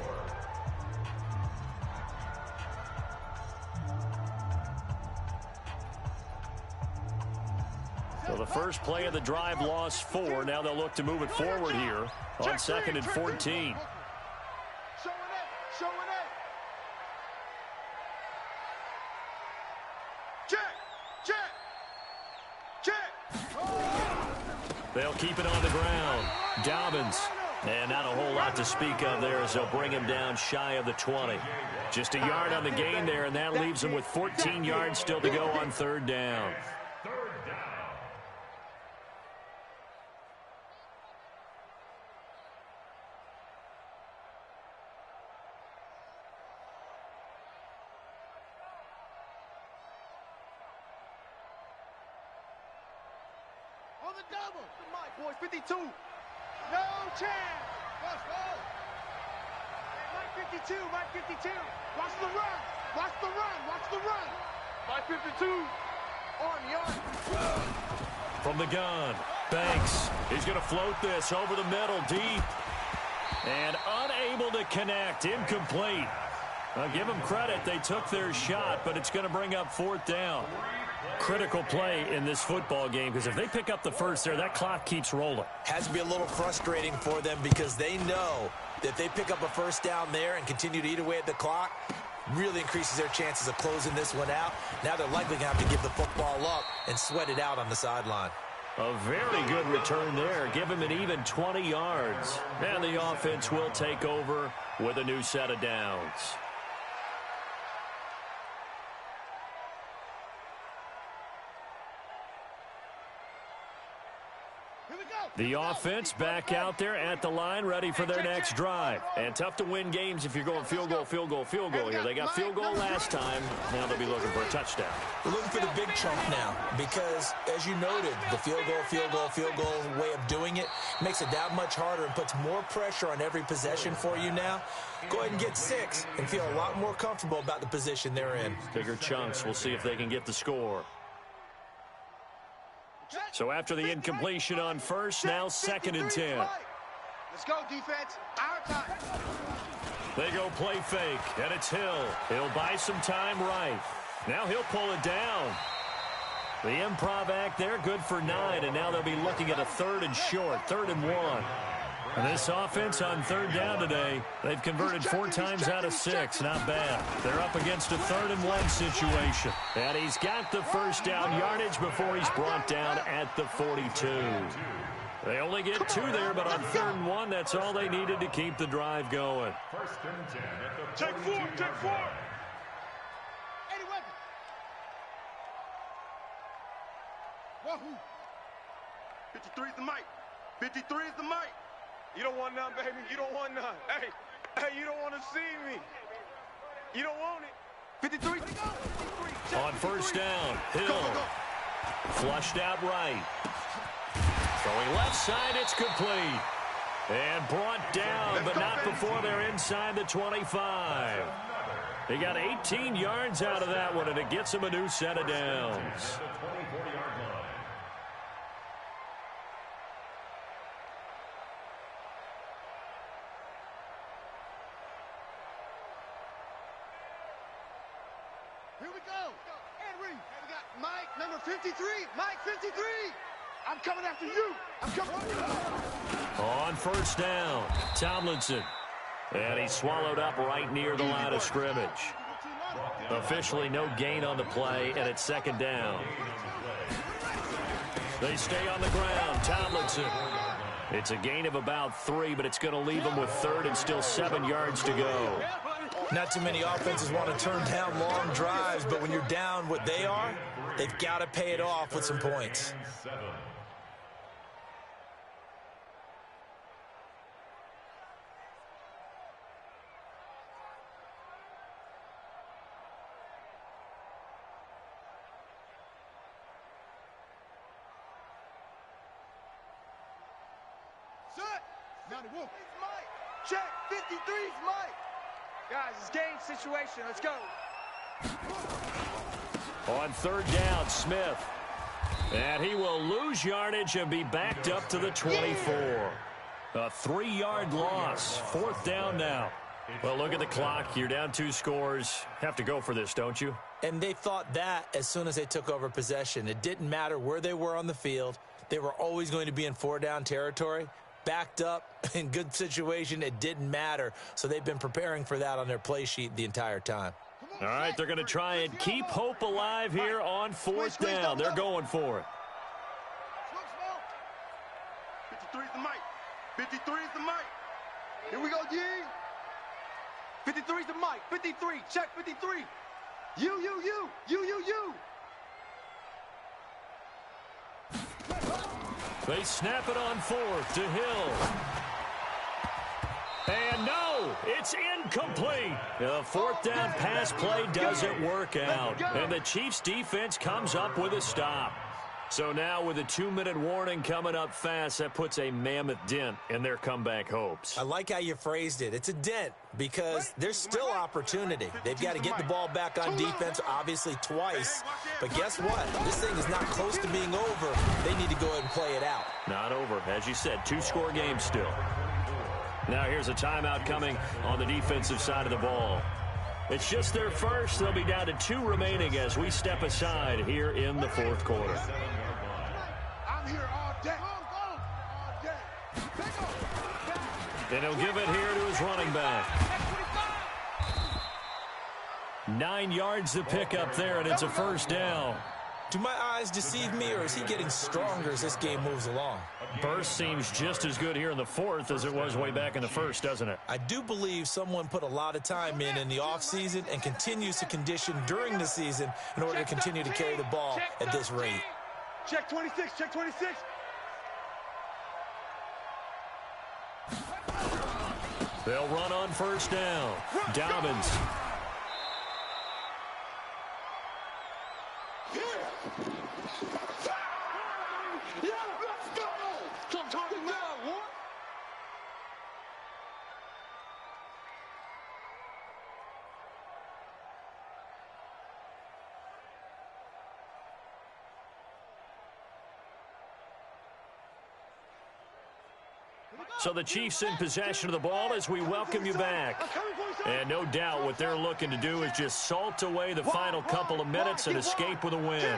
So the first play of the drive lost 4. Now they'll look to move it forward here on 2nd and 14. They'll keep it on the ground. Dobbins. And not a whole lot to speak of there as they'll bring him down shy of the 20. Just a yard on the gain there, and that leaves him with 14 yards still to go on 3rd down. On the double. The mic, boys. 52. No chance. Let's go. Mike 52. Mike 52. Watch the run. Watch the run. Watch the run. Mike 52. On yard. From the gun, Banks. He's going to float this over the middle, deep. And unable to connect. Incomplete. I'll give them credit. They took their shot, but it's going to bring up 4th down. Critical play in this football game, because if they pick up the first there, that clock keeps rolling. Has to be a little frustrating for them because they know that if they pick up a first down there and continue to eat away at the clock, really increases their chances of closing this one out. Now they're likely going to have to give the football up and sweat it out on the sideline. A very good return there. Give him an even 20 yards. And the offense will take over with a new set of downs. The offense back out there at the line, ready for their next drive. And tough to win games if you're going field goal, field goal, field goal here. They got field goal last time. Now they'll be looking for a touchdown. We're looking for the big chunk now because, as you noted, the field goal way of doing it makes it that much harder and puts more pressure on every possession for you now. Go ahead and get 6 and feel a lot more comfortable about the position they're in. Bigger chunks. We'll see if they can get the score. So after the incompletion on first, now 2nd and 10. Let's go, defense. Our time. They go play fake, and it's Hill. He'll buy some time right. Now he'll pull it down. The improv act there, good for 9, and now they'll be looking at a 3rd and short, 3rd and 1. And this offense on 3rd down today, they've converted 4 times out of 6. Not bad. They're up against a 3rd and 1 situation. And he's got the first down yardage before he's brought down at the 42. They only get 2 there, but on 3rd and 1, that's all they needed to keep the drive going. 1st and 10 at the Take 4. Take 4. 80 weapons. Wahoo. 53 is the mic. 53 is the mic. You don't want none, baby. You don't want none. Hey, you don't want to see me. You don't want it. 53. On 1st down, Hill. Flushed out right. Throwing left side, it's complete. And brought down, but not before they're inside the 25. He got 18 yards out of that one, and it gets him a new set of downs. Here we go. And we got Mike, number 53. Mike, 53. I'm coming after you. I'm coming after you. On first down, Tomlinson. And he swallowed up right near the line of scrimmage. Officially no gain on the play, and it's second down. They stay on the ground. Tomlinson. It's a gain of about 3, but it's going to leave them with third and still 7 yards to go. Not too many offenses want to turn down long drives, but when you're down what they are, they've got to pay it off with some points. Check, 53's Mike. Guys, it's game situation. Let's go. On third down, Smith. And he will lose yardage and be backed up to the 24. A 3-yard loss. Fourth down now. Well, look at the clock. You're down 2 scores. Have to go for this, don't you? And they thought that as soon as they took over possession. It didn't matter where they were on the field. They were always going to be in 4-down territory. Backed up in good situation, it didn't matter. So they've been preparing for that on their play sheet the entire time. All right, they're going to try and keep hope alive here on fourth down. They're going for it. 53's the mic. 53's the mic. Here we go, G. 53's the mic. 53. Check 53. You. They snap it on fourth to Hill. And no, it's incomplete. The fourth down pass play doesn't work out. And the Chiefs defense comes up with a stop. So now with a 2-minute warning coming up fast, that puts a mammoth dent in their comeback hopes. I like how you phrased it. It's a dent because there's still opportunity. They've got to get the ball back on defense, obviously twice. But guess what? This thing is not close to being over. They need to go ahead and play it out. Not over. As you said, 2-score game still. Now here's a timeout coming on the defensive side of the ball. It's just their first. They'll be down to 2 remaining as we step aside here in the fourth quarter. I'm here all day. All day. And he'll give it here to his running back. 9 yards to pick up there, and it's a first down. Do my eyes deceive me, or is he getting stronger as this game moves along? Burst seems just as good here in the fourth as it was way back in the first, doesn't it? I do believe someone put a lot of time in the offseason and continues to condition during the season in order to continue to carry the ball at this rate. Check 26, check 26. They'll run on first down. Dobbins. So the Chiefs in possession of the ball as we welcome you back. And no doubt what they're looking to do is just salt away the final couple of minutes and escape with a win.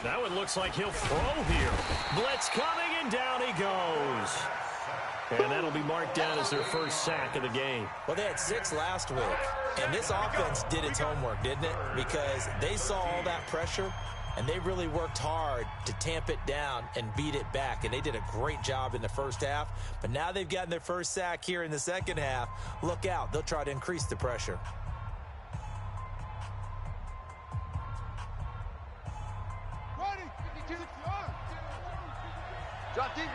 Now it looks like he'll throw here. Blitz coming, and down he goes. And that'll be marked down as their first sack of the game. Well, they had 6 last week, and this offense did its homework, didn't it? Because they saw all that pressure, and they really worked hard to tamp it down and beat it back. And they did a great job in the first half. But now they've gotten their first sack here in the second half. Look out. They'll try to increase the pressure. Ready. 52. Drop deep.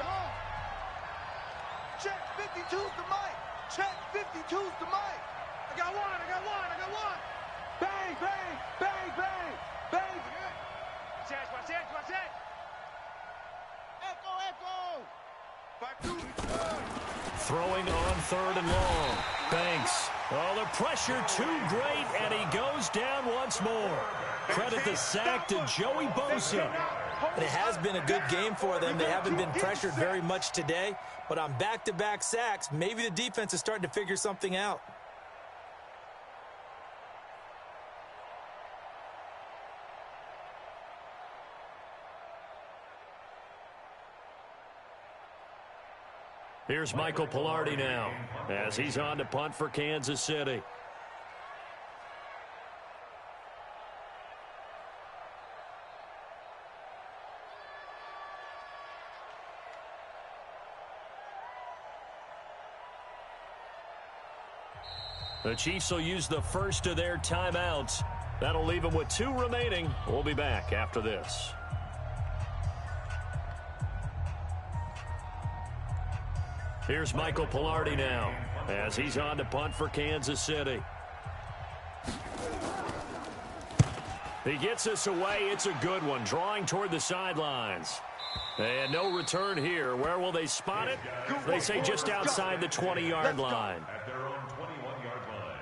Check 52's the mic. Check 52's the mic. I got one. Bang, bang, bang, bang, bang. Watch edge. Echo. 5-2. Throwing on 3rd and long. Banks. Oh, the pressure too great, and he goes down once more. Credit the sack to Joey Bosa. And it has been a good game for them. They haven't been pressured very much today, but on back-to-back sacks, maybe the defense is starting to figure something out. Here's Michael Pilardi now as he's on to punt for Kansas City. The Chiefs will use the first of their timeouts. That'll leave them with 2 remaining. We'll be back after this. Here's Michael Pilardi now as he's on to punt for Kansas City. He gets us away. It's a good one, drawing toward the sidelines. And no return here. Where will they spot it? They say just outside the 20-yard line. At their own 21-yard line.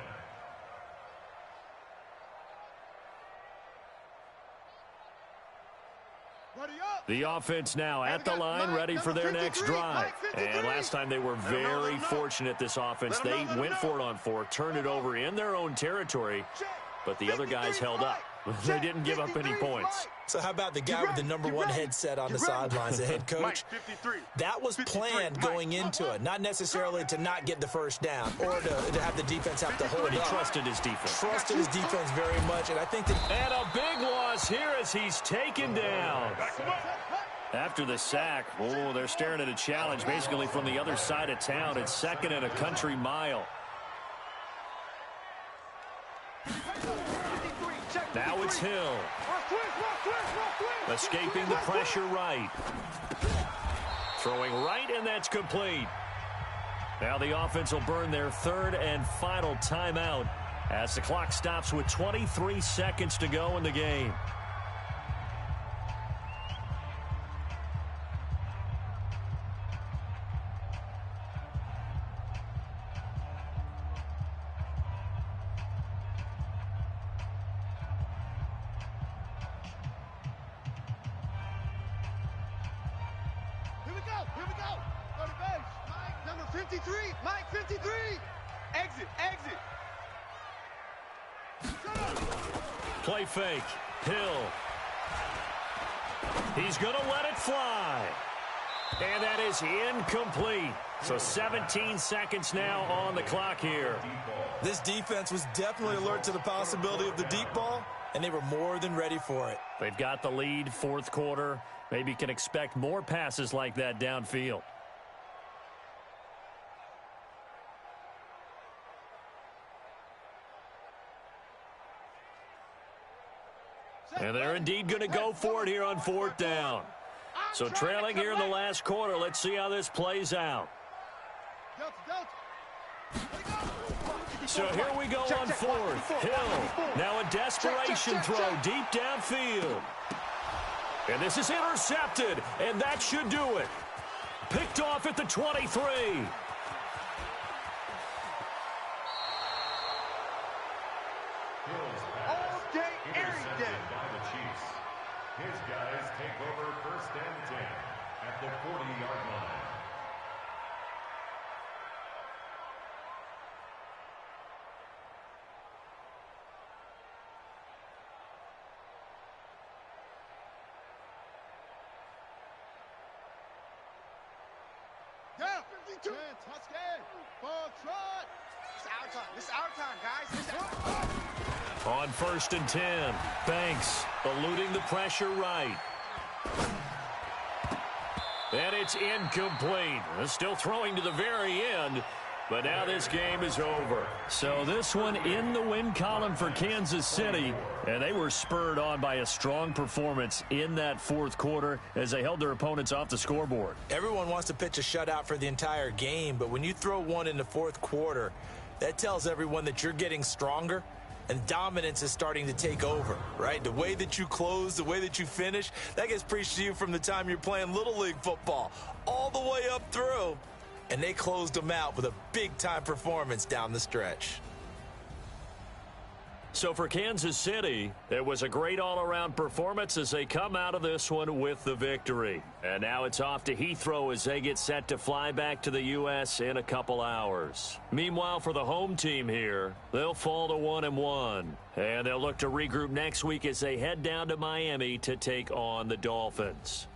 The offense now at the line, ready for their next drive. And last time they were very fortunate, this offense. They went for it on 4, turned it over in their own territory, but the other guys held up. They didn't give up any points. So how about the guy with the #1 headset on the sidelines, the head coach? That was planned going into it, not necessarily to not get the first down or to have the defense have to hold But he up. trusted his defense. Trusted his defense very much, and I think that... And a big loss here as he's taken down. After the sack, oh, they're staring at a challenge basically from the other side of town. It's 2nd and a country mile. Now it's Hill. Escaping the pressure right. Throwing right, and that's complete. Now the offense will burn their 3rd and final timeout as the clock stops with 23 seconds to go in the game. Here we go. Go to base. Mike, number 53. Mike, 53. Exit. Play fake. Hill. He's going to let it fly. And that is incomplete. So 17 seconds now on the clock here. This defense was definitely alert to the possibility of the deep ball, and they were more than ready for it. They've got the lead, 4th quarter. Maybe can expect more passes like that downfield. And they're indeed going to go for it here on 4th down. So trailing here in the last quarter. Let's see how this plays out. So here we go on 4th. Hill, now a desperation throw deep downfield. And this is intercepted, and that should do it. Picked off at the 23. All day, every day. By the Chiefs. His guys take over 1st and 10 at the 40-yard line. Down. 52. Tuscan. Ball trot. This is our time, guys. This is our time. On 1st and 10, Banks eluding the pressure right. And it's incomplete. Still throwing to the very end, but now this game is over. So this one in the win column for Kansas City, and they were spurred on by a strong performance in that 4th quarter as they held their opponents off the scoreboard. Everyone wants to pitch a shutout for the entire game, but when you throw one in the 4th quarter, that tells everyone that you're getting stronger and dominance is starting to take over, right? The way that you close, the way that you finish, that gets preached to you from the time you're playing Little League football all the way up through. And they closed them out with a big-time performance down the stretch. So for Kansas City, it was a great all-around performance as they come out of this one with the victory. And now it's off to Heathrow as they get set to fly back to the U.S. in a couple hours. Meanwhile, for the home team here, they'll fall to 1-1. And they'll look to regroup next week as they head down to Miami to take on the Dolphins.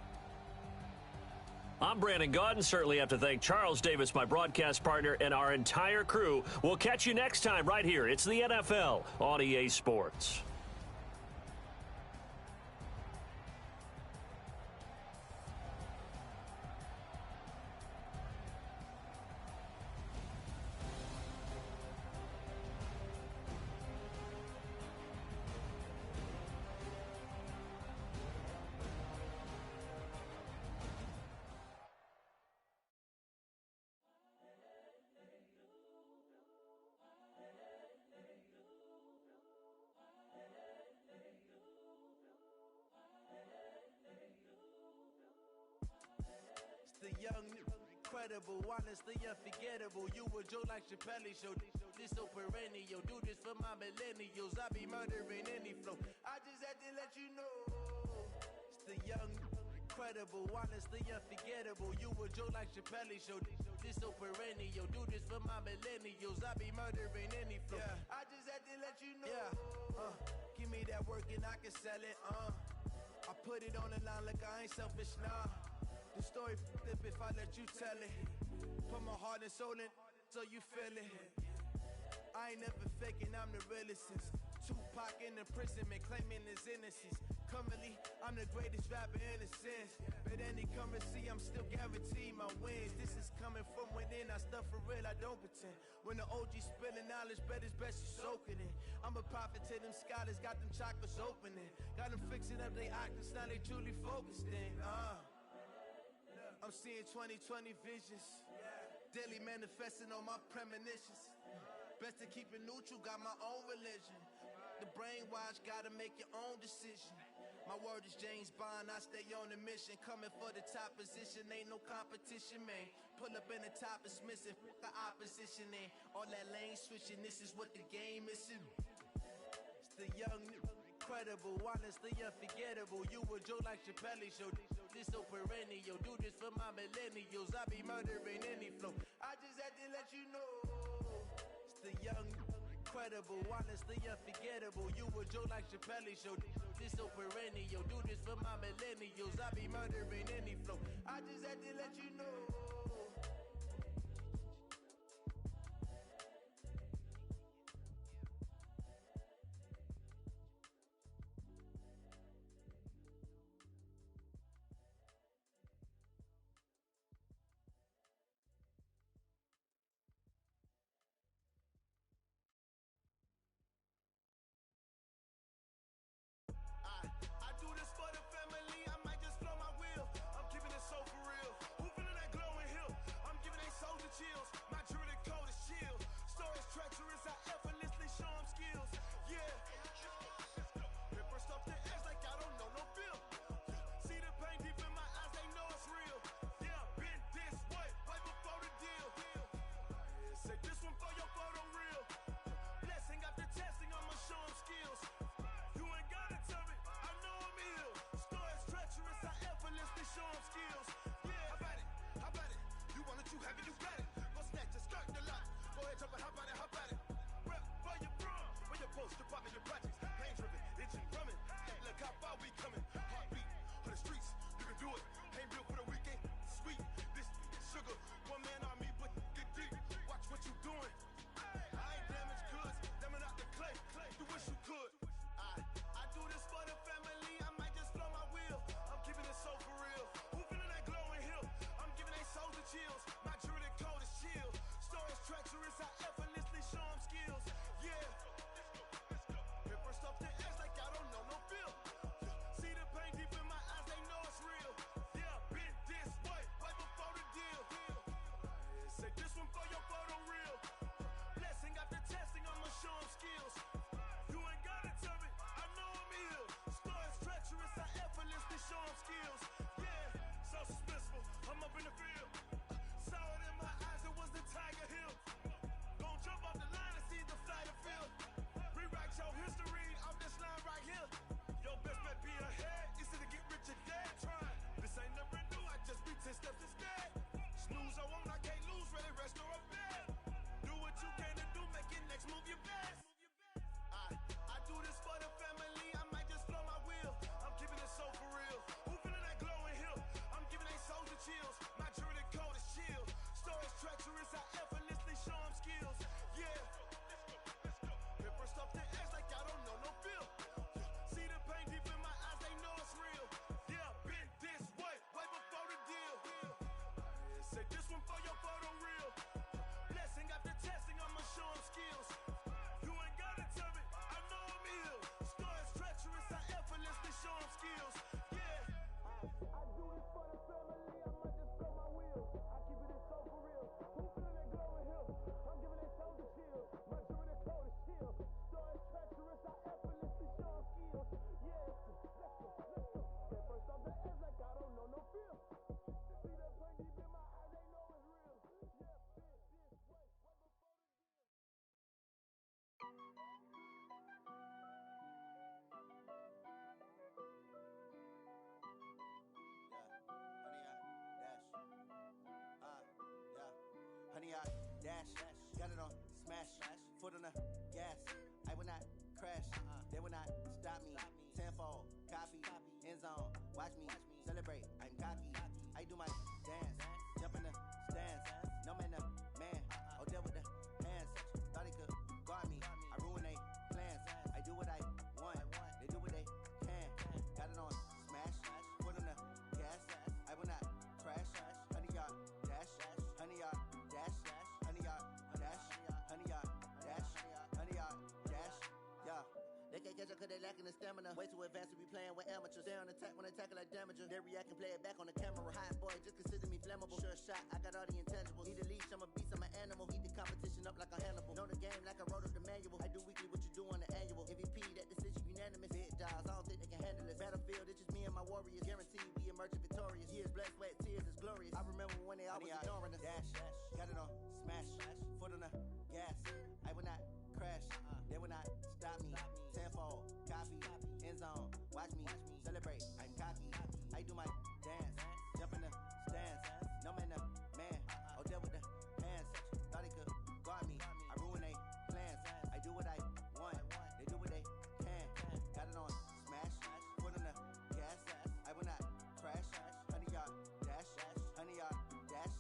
I'm Brandon Gaudin. Certainly have to thank Charles Davis, my broadcast partner, and our entire crew. We'll catch you next time right here. It's the NFL on EA Sports. The young, incredible, honestly unforgettable. You were Joe like Chappelle show. This so perennial. Do this for my millennials. I be murdering any flow. I just had to let you know. It's the young, incredible, honestly unforgettable. You were Joe like Chappelle show. This so perennial. Do this for my millennials. I be murdering any flow. Yeah. I just had to let you know. Yeah. Give me that work and I can sell it. I put it on the line like I ain't selfish, nah. The story flip if I let you tell it. Put my heart and soul in so you feel it. I ain't never faking, I'm the realest since Tupac in imprisonment, claiming his innocence. Currently, I'm the greatest rapper in a sense. But any currency, I'm still guaranteed my wins. This is coming from within, I stuff for real, I don't pretend. When the OG spilling knowledge, bet it's best you soak it in. I'm a prophet to them scholars, got them chakras opening. Got them fixing up their octaves, now they truly focused in. I'm seeing 2020 visions. Daily manifesting on my premonitions. Best to keep it neutral, got my own religion. The brainwash, gotta make your own decision. My word is James Bond, I stay on a mission. Coming for the top position, ain't no competition, man. Pull up in the top is missing, the opposition in. All that lane switching, this is what the game is. It's the young, incredible, honestly unforgettable. You were Joe like Chappelle show. This so perennial. Do this for my millennials. I be murdering any flow. I just had to let you know. It's the young, incredible, honestly unforgettable. You were Joe like Chappelle show. This so perennial. Do this for my millennials. I be murdering any flow. I just had to let you know. treacherous, I effortlessly show them skills. Yeah. bitch, move your best. I do this for the family, I might just blow my wheel. I'm keeping it so for real. Who feeling that glowing hill? I'm giving they soldier chills. My jewelry cold is chill. Stories treacherous, I effortlessly show them skills. Yeah. Ripper stuff the edge like I don't know no feel. See the pain deep in my eyes, they know it's real. Yeah, been this way before the deal. Yeah, say this one for your photo reel. Blessing after testing, I'ma show them skills. You ain't gotta tell me, I know I'm ill. Stories treacherous, I effortlessly show them skills. Yeah. I do this for the family, I might just blow my wheel. I keep it so for real. Who feeling that glowing hill? I'm giving they soldier chills. My jewelry cold is chill. Stories treacherous, I effortlessly show them skills. Yeah, let's go. Get first off the edge like I don't know no feel. See the pain deep in my eyes, they know it's real. Yeah, been this way before the deal. Honey, I dash, got it on smash, foot on the gas. I will not crash, they will not stop me. Tenfold, copy, end zone, watch me celebrate. I'm cocky, I do my dance, jump in the stands. No man, man, oh deal with the hands. Thought he could guard me, I ruin they plans. I do what I want, they do what they can. Got it on smash, foot on the gas. I will not crash, honey, y'all dash, honey, y'all dash, honey, y'all dash, honey, y'all dash, honey, y'all dash, yeah. They can't catch up cause they lacking the stamina. Way too advanced to be playing with amateurs. They on attack when they tackle like damager. They react and play it back on the camera. Hot boy, just consider me flammable. Sure shot, I got all the intangibles. Need a leash, I'm a beast, I'm an animal. Eat the competition up like a Hannibal. Know the game like I wrote up the manual. I do weekly what you do on the annual. MVP, that decision unanimous. Big dogs, I don't think they can handle it. Battlefield, it's just me and my warriors. Guaranteed we emerge victorious. Years, blood, sweat, tears, it's glorious. I remember when they always ignoring us. Dash, got it on smash, foot on the gas. I will not crash, they will not stop me. Tenfold, copy, end zone, watch me celebrate. I'm cocky, I do my dance, jump in the stands. No man, man, oh deal with the hands. Thought he could guard me, I ruin they plans. I do what I want, they do what they can. Got it on smash, foot on the gas. I will not crash, honey, y'all dash, honey, y'all dash,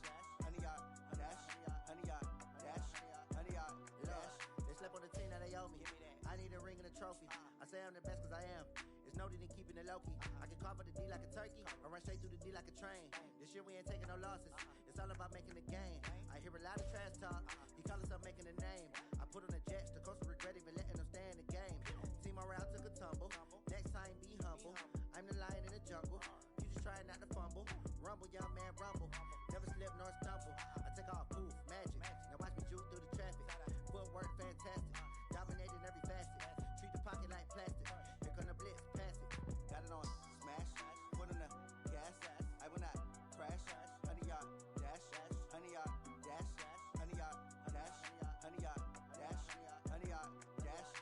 honey, y'all dash, honey, y'all dash, honey, y'all dash. They slept on the team that they owe me. I need a ring and a trophy. I say I'm the best cause I am. It's no need in keeping it low-key. I can carve up the D like a turkey or run straight through the D like a train. This year we ain't taking no losses. It's all about making the game. I hear a lot of trash talk. He call himself making a name. I put on the Jets. The coach will regret even letting them stay in the game. Team morale took a tumble. Next time be humble. I'm the lion in the jungle. You just try not to fumble. Rumble, young man, rumble. Never slip nor stumble. I take off, poof, magic. Now watch me juke through the traffic. Footwork fantastic. Dominating every facet. Treat the pocket like plastic. Here come the blitz, pass it. Got it on smash. Foot on the gas. I will not crash. Honey, y'all dash. Honey, y'all dash. Honey, y'all dash. Honey, y'all dash. Honey, y'all dash.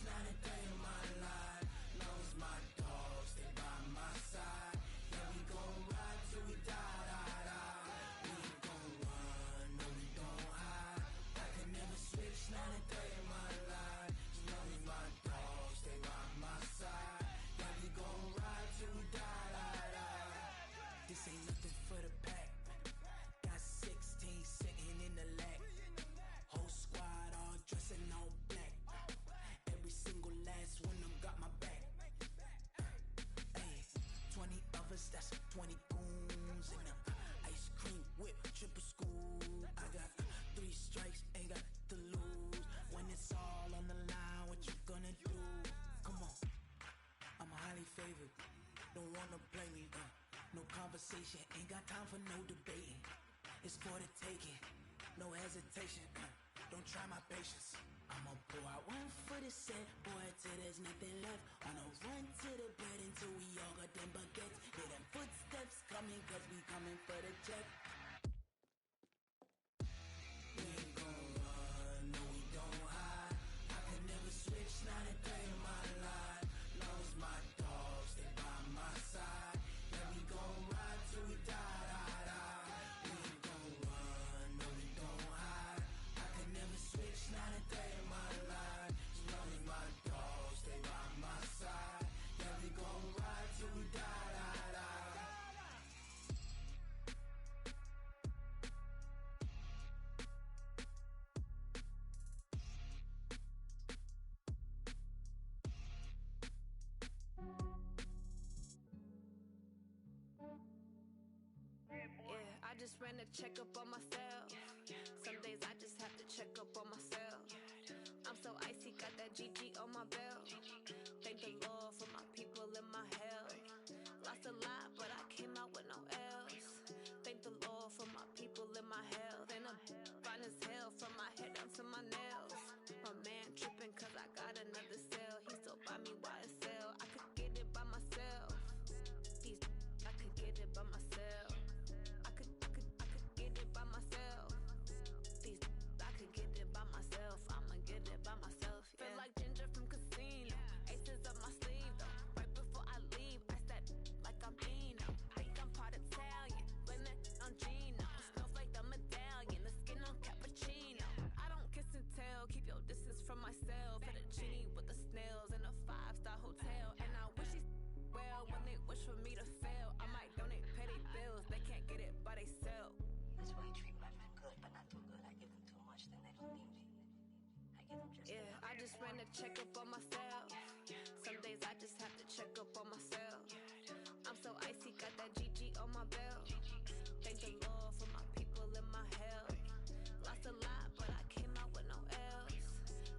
Not a day in my life. Knows my dogs, stay by my side. Yeah, we gon' ride till we die, die, die. We ain't gon' run, no, we don't hide. I can never switch, not a day in my life. Knows my dogs, stay by my side. Yeah, we gon' ride till we die, die, die. This ain't nothing for the pack. Got 16 sitting in the lag. Whole squad all dressing all black. Every single last one of them got my back. Ay, 20 of us, that's 20 goons. And ice cream whip, triple scoop. I got 3 strikes, ain't got to lose. When it's all on the line, what you gonna do? Come on, I'm highly favored. Don't wanna play me, no conversation. Ain't got time for no debating. It's for the taking, no hesitation. Don't try my patience. I'ma pour out one for the set, boy, till there's nothing left. On a run to the bed until we all got them baguettes. Hear them footsteps coming, cause we coming for the check. We ain't gon' run, no we don't hide. I could never switch, not a day in my life. Long as my dogs stay by my side. Yeah, we gon' ride till we die, die, die. We ain't gon' run, no we don't hide. I could never switch, not a day in my life. As long as my dogs stay by my side. Yeah, we gon' ride till we die, die, die. Yeah, I just ran a checkup on myself. Some days I just have to check up on myself. I'm so icy, got that GG on my belt. Thank the Lord for my people and my health. Lost a lot, but I came out with no L's. Thank the Lord for my people and my health. And I'm fine as hell from my head down to my nails. My man tripping cause I got another cell. He still buy me YSL. I could get it by myself. I could get it by myself. I could get it by myself. I could get it by myself. I'ma get it by myself. Yeah. Feel like Ginger from Casino. Aces up my sleeve though. Right before I leave, I said like I'm Dino. Think I'm part Italian. Blame it on Gino. Snowflake the medallion. The skin on cappuccino. I don't kiss and tell. Keep your distance from myself. Fettuccine with the snails in a 5-star hotel. And I wish he's well when they wish for me to fail. I might donate, pay their bills. They can't get it by they self. That's why you treat my friend good, but not too good. I give them too much, then they don't need me. I give them just enough. I just ran a checkup on myself. Some days I just have to check up on myself. I'm so icy, got that GG on my belt. Thank the Lord for my people and my health. Lost a lot, but I came out with no L's.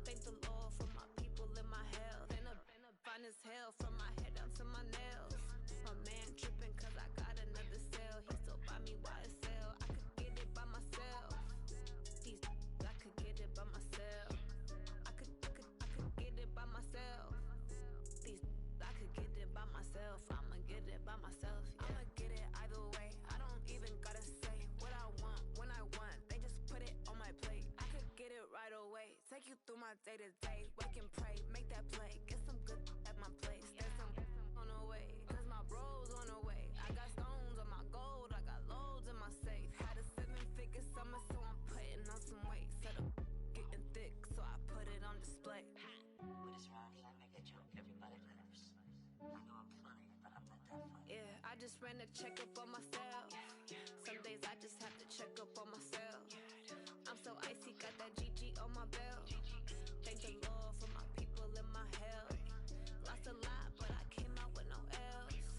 Thank the Lord for my people and my health. And I'm fine as hell from my head down to my nails. My man tripping cause I got another cell. He still buy me YSL. I could get it by myself. I could get it by myself. I could get it by myself. I could get it by myself. I'ma get it by myself. Yeah. I'ma get it either way. I don't even gotta say what I want when I want. They just put it on my plate. I could get it right away. Take you through my day to day. Wake and pray, make that play. Get some good at my place. There's some on the way. Cause my bros on the way. I got stones on my gold. I got loads in my safe. Had a 7-figure summer, so I'm putting on some weight. Set up getting thick, so I put it on display. But it's around here, I make a joke, everybody laughs. I know I'm funny, but I'm not that funny. Yeah, I just ran a checkup on myself. Some days I just have to check up on myself. I'm so icy, got that GG on my belt. Thank the Lord for my people and my health. Lost a lot, but I came out with no L's.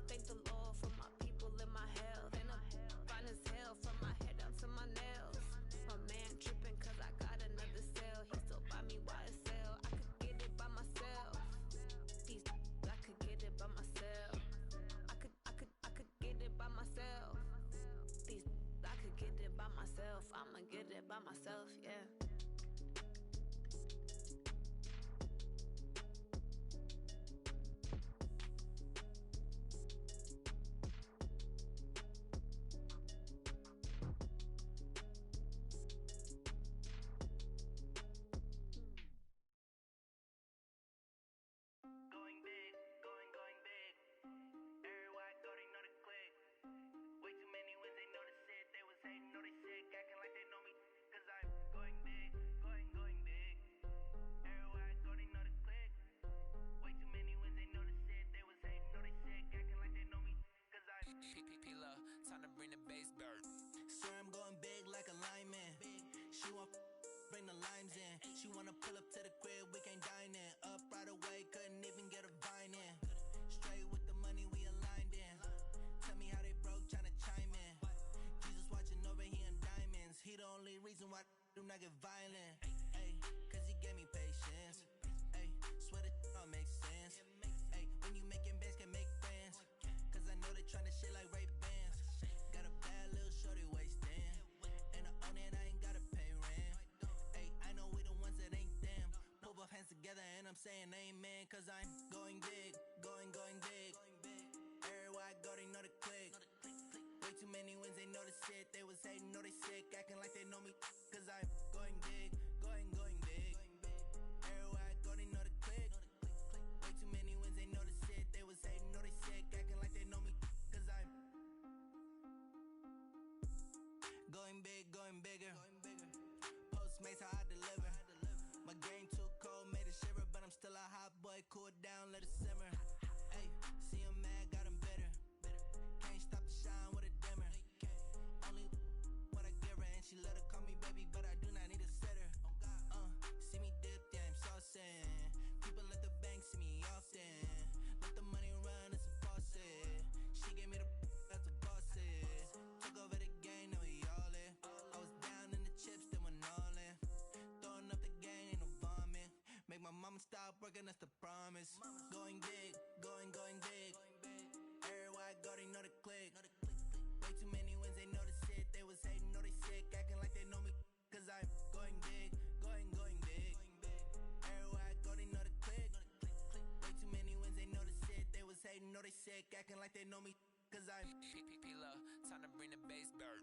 Thank the Lord for my people and my health. And I'm fine as hell from my head down to my nails. My man tripping cause I got another cell. He still buy me YSL. I could get it by myself. I could get it by myself. I could get it by myself. I could get it by myself. I'ma get it by myself, yeah. Going big, going big. Everywhere I go, they know the click. Way too many wins, they know the shit. They was hating, know they sick, acting like they know me. Cause I'm going big, going big. Everywhere I go, they know the click. Way too many wins, they know the shit. They was hating, know they sick, acting like they know me. Cause I'm P-P-P-Lo, time to bring the bass bird. Swear I'm going big like a lineman. She want bring the limes in. She wanna pull up to the crib, we can't dine in. Up right away, couldn't even get a vine in. Straight with the money, we aligned in. Tell me how they broke, tryna chime in. Jesus watching over, he in diamonds. He the only reason why do not get violent. Ay, cause he gave me patience. Ay, swear that all makes sense. Ay, when you making bands, can make friends. Cause I know they tryna shit like Ray-Bans. Got a bad little shorty wasting. And I own it, I ain't gotta pay rent. Ay, I know we the ones that ain't them. many wins, they know the shit. They was hating, know they sick, acting like they know me. Cause I'm going big, going big. Everywhere I go, they know the click. Way too many wins, they know the shit. They was hating, know they sick, acting like they know me. Cause I'm going big, going bigger. Postmates, how I deliver. My game too cold, made it shiver. But I'm still a hot boy, cool down, let it simmer. Hey, see him mad, got him bitter. Can't stop the shine with a dimmer. Only what I give her, and she let her call me baby, but I do not need a sitter. See me dip, yeah, I'm saucing. People at the bank see me often. Let the money run, it's a faucet. She gave me the that's a bosses. Took over the game, now we all in. I was down in the chips, then went all in. Throwing up the game, ain't no vomit. Make my mama stop working, that's the promise. Going big, going big. Everywhere I go, they know the click. Way too many wins, they know the shit. They was hating, know they sick, acting like they know me. Cause I'm going big, going big. Everywhere I go, they know the click. Way too many wins, they know the shit. They was hating, know they sick, acting like they know me. Cause I'm P-P-P-Love, time to bring the bass back.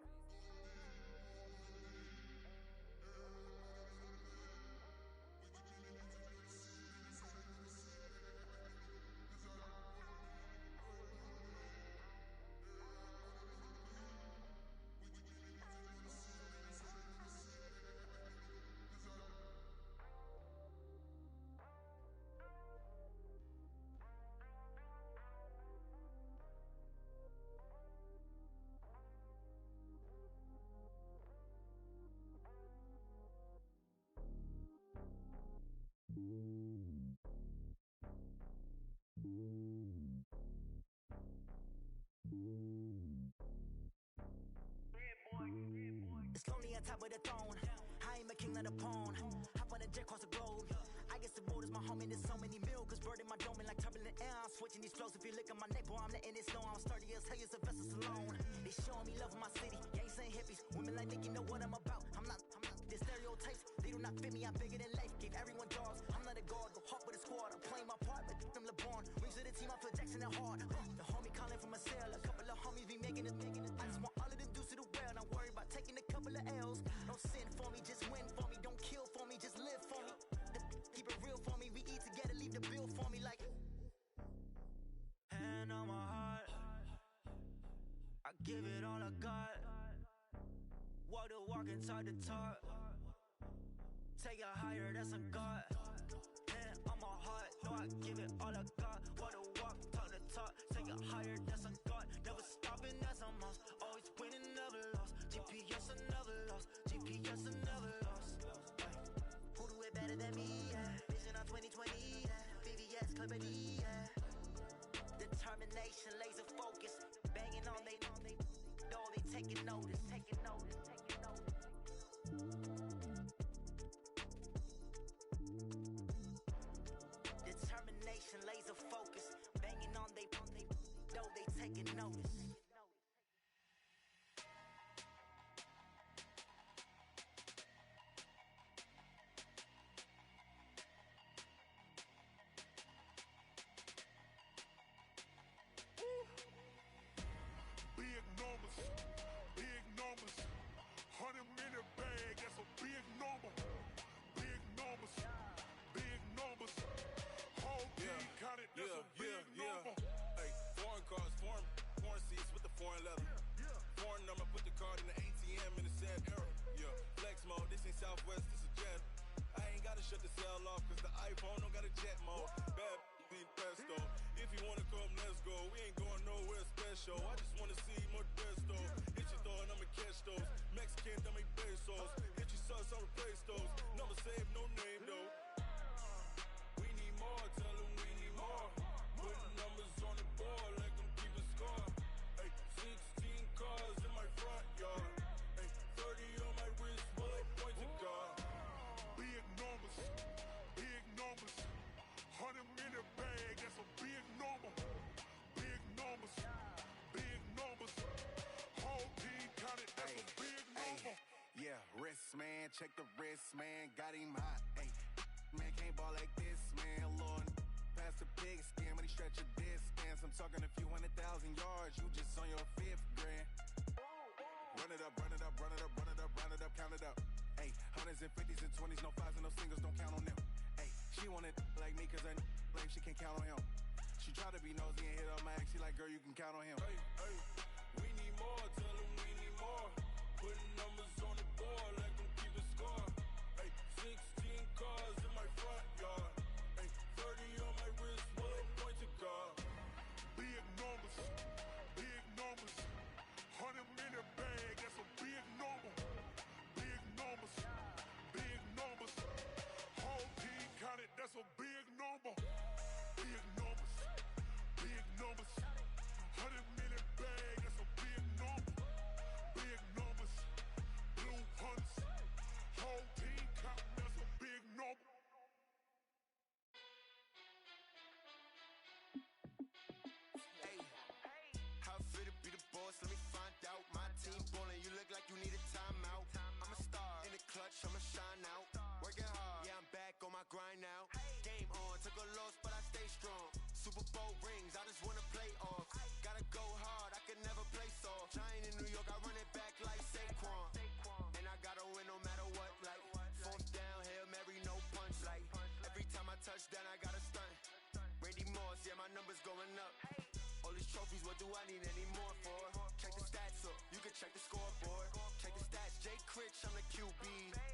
It's lonely on top of the throne. I am a king of the pawn. Hop on a jet across the globe. I guess the road is my home and there's so many milkers burning my dome like turbulent air. I'm switching these flows. If you look at my neck, boy, I'm letting it slow. I'm sturdy as hell, as a vessel alone. They showing me love in my city. Gangs and hippies. Women like Nick, you know what I'm about. I'm not. The stereotypes, they do not fit me. I'm bigger than life. Gave everyone dogs. I'm not a guard. Go hard with a squad. I'm playing my part, but I'm LeBron. Rings of the team, I feel Jackson and hard. The homie calling from a cell. A couple of homies be making it. I just want all of them dudes to do well. Don't worry about taking a couple of L's. Don't sin for me, just win for me. Don't kill for me, just live for me. Keep it real for me. We eat together, leave the bill for me like. Hand on my heart, I give it all I got. Walk the walk and talk the talk. Take it higher, that's a God. Hand on my heart, no, I give it all I got. Walk the walk, talk the talk. Take it higher, that's a God. Never stopping, that's a must. Always winning, never lost. GPS, I never lost. GPS, I never lost. Who do it better than me? Yeah. Vision on 2020. Yeah. VVS, Clippity. Yeah. Determination, laser focus. Banging on they door, they taking notice. Determination, laser focus. Banging on they door, they taking notice. Big numbers, 100 in the bag, that's a big number. Big numbers, whole team counted, that's a big number. Hey, foreign cars, foreign seats with the foreign leather. Foreign number, put the card in the ATM in the sad era. Yeah, flex mode, this ain't Southwest, this is Jet. I ain't gotta shut the cell off, cause the iPhone don't got a jet mode. Bad beat pesto. If you wanna come, let's go. We ain't going nowhere special. I just wanna see more Desto. Hit your thought, I'ma catch those. Mexican, dummy pesos. Hit your sus, I'll replace those. Number save, no name though. We need more, tell them we need more. Putting numbers on the board like I'm keeping score. Hey, 16 cars in my front yard. Hey, 30 on my wrist while I point to God. Big numbers, 100 in the bag, that's a big number. Big numbers, whole team counted, that's a big number. Yeah, wrist man, check the wrist man, got him hot. Ay, man can't ball like this, man. Lord, past the pig skin, when he stretch a distance. I'm talking a few 100,000 yards, you just on your 5th grand. Run it up, run it up, run it up, run it up, round it up, count it up. Ayy, hundreds and 50s and 20s, no fives and no singles, don't count on them. Ayy, she wanted like me cause I like she can't count on him. She tried to be nosy and hit up my ex, she like, girl, you can count on him. Hey, hey, we need more, tell them we need more. Putting numbers on the board like I'm keeping score. Hey, 16 cars in my front yard. Hey, 30 on my wrist, one point to guard. Big numbers, 100 minute bag, that's a big number. Big numbers, whole team counted, that's a big number. Big numbers, 100 minute bag, that's a big number. Big numbers, blue hunts, whole team counting, that's a big number. Hey, how fit to be the boss? Let me find out. My team ballin', you look like you need a timeout. I'm a star in the clutch, I'ma shine out. Working hard, yeah, I'm back on my grind now. Game on, took a loss, but I stay strong. Super Bowl rings, I just wanna play off. Gotta go hard, I can never play soft. Giant in New York, I run it back like Saquon. And I gotta win no matter what, like fourth down, Hail Mary, no punch. Like every time I touch down, I gotta stunt. Randy Moss, yeah, my numbers going up. All these trophies, what do I need any more for? Check the stats up, you can check the scoreboard. Check the stats, Jay Critch, I'm the QB.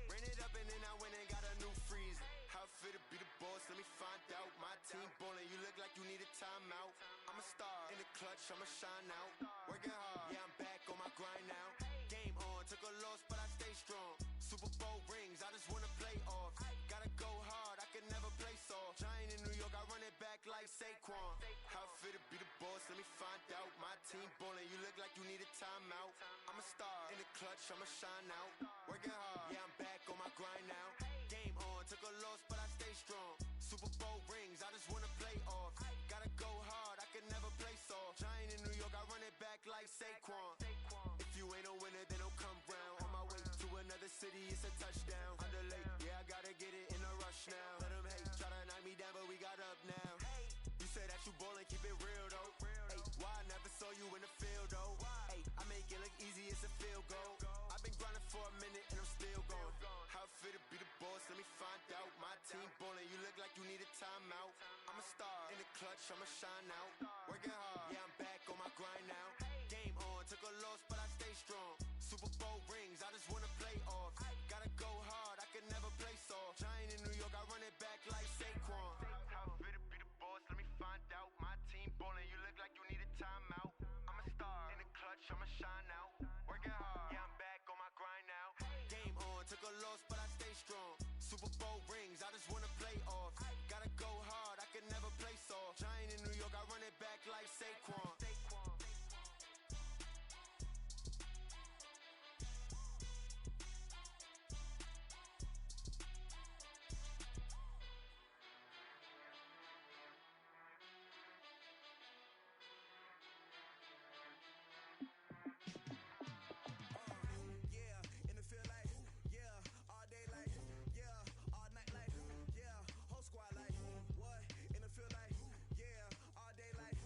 Ran it up and then I went and got a new freeze. How fit to be the boss, let me find out. My team ballin', you look like you need a timeout. I'm a star in the clutch, I'ma shine out. Working hard, yeah, I'm back on my grind now. Game on, took a loss, but I stay strong. Super Bowl rings, I just wanna play off. Gotta go hard, I can never play soft. Giant in New York, I run it back like Saquon. How fit to be the boss, let me find out. My team ballin', you look like you need a timeout. I'm a star in the clutch, I'ma shine out. Working hard, yeah, I'm back on my grind now. Game on, took a loss, but I stay strong. Super Bowl rings, I just wanna play off. Gotta go hard, I can never play soft. Giant in New York, I run it back like Saquon. If you ain't a winner, then don't come round. On my way to another city, it's a touchdown. Underlay, yeah, I gotta get it in a rush now. Let them hate, try to knock me down, but we got up now. You say that you ballin', keep it real though. Hey, why I never saw you in the field though? Hey, I make it look easy, it's a field goal. I've been grinding for a minute and I'm still going. How fit to be the boss, let me find out. My team ballin', you look like you need a timeout. I'm a star in the clutch, I'ma shine out. Working hard, yeah, I'm back on my grind now. Game on, took a loss, but I stay strong. Super Bowl rings, I just wanna play off. Gotta go hard, I can never play soft. Giant in New York, I run it back like Saquon. How fit to be the boss, let me find out. My team ballin', you look like you need a timeout. I'm a star in the clutch, I'ma shine out. Working hard, yeah, I'm back on my grind now. Game on, took a loss, but I stay strong. Super Bowl rings, I just wanna play off. Gotta go hard, I can never play soft. Giant in New York, I run it back like Saquon. Yeah, in the field like, yeah, all day like, yeah, all night like, yeah, whole squad like, what? In the field like, yeah, all day like,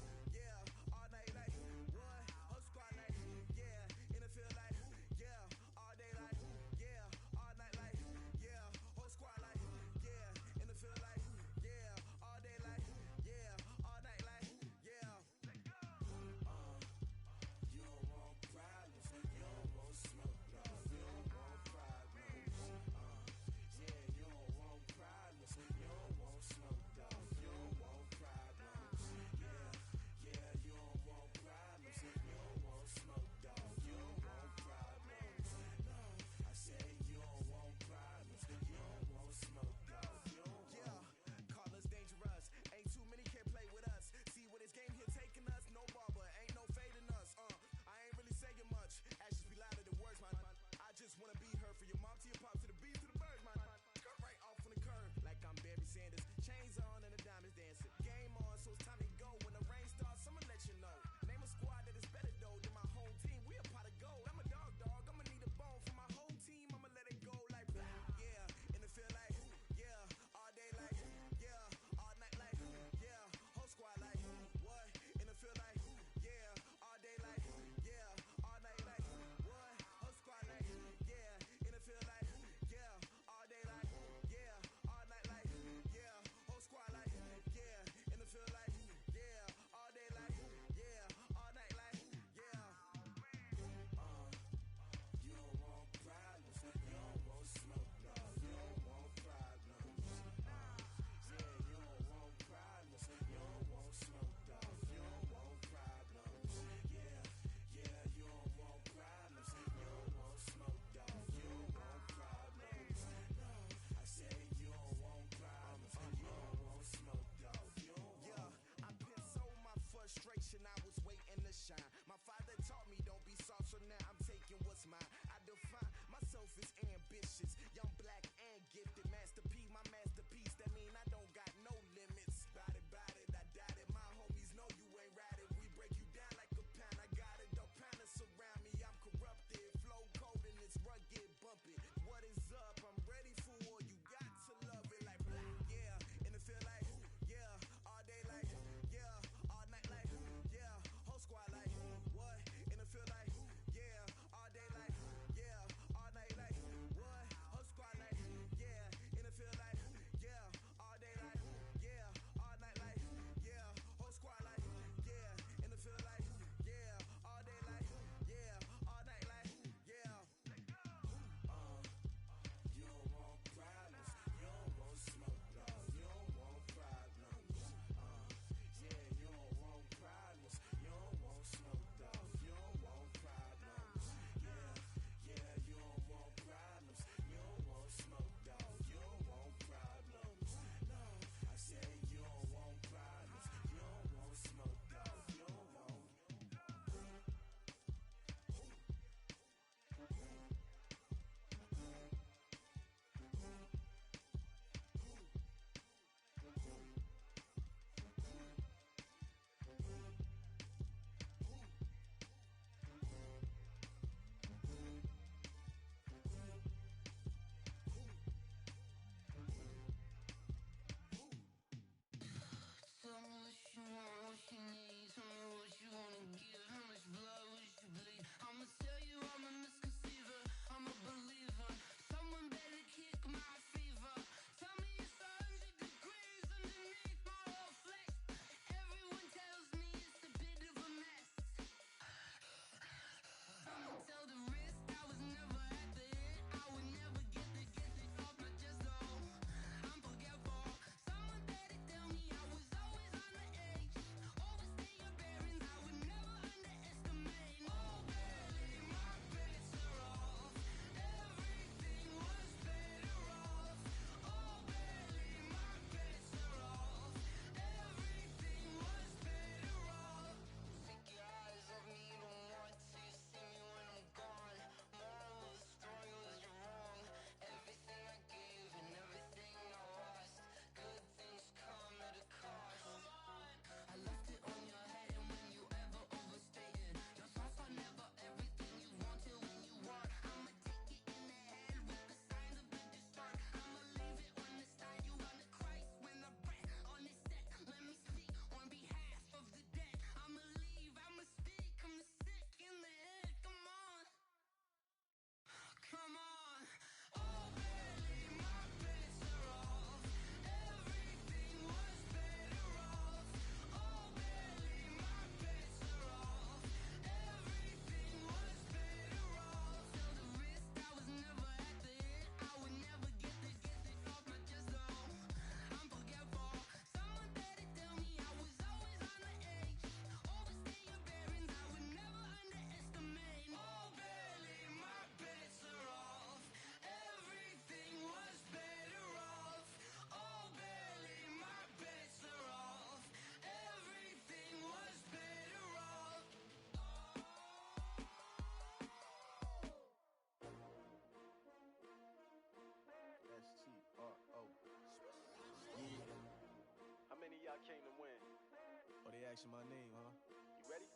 asking my name, huh? You ready?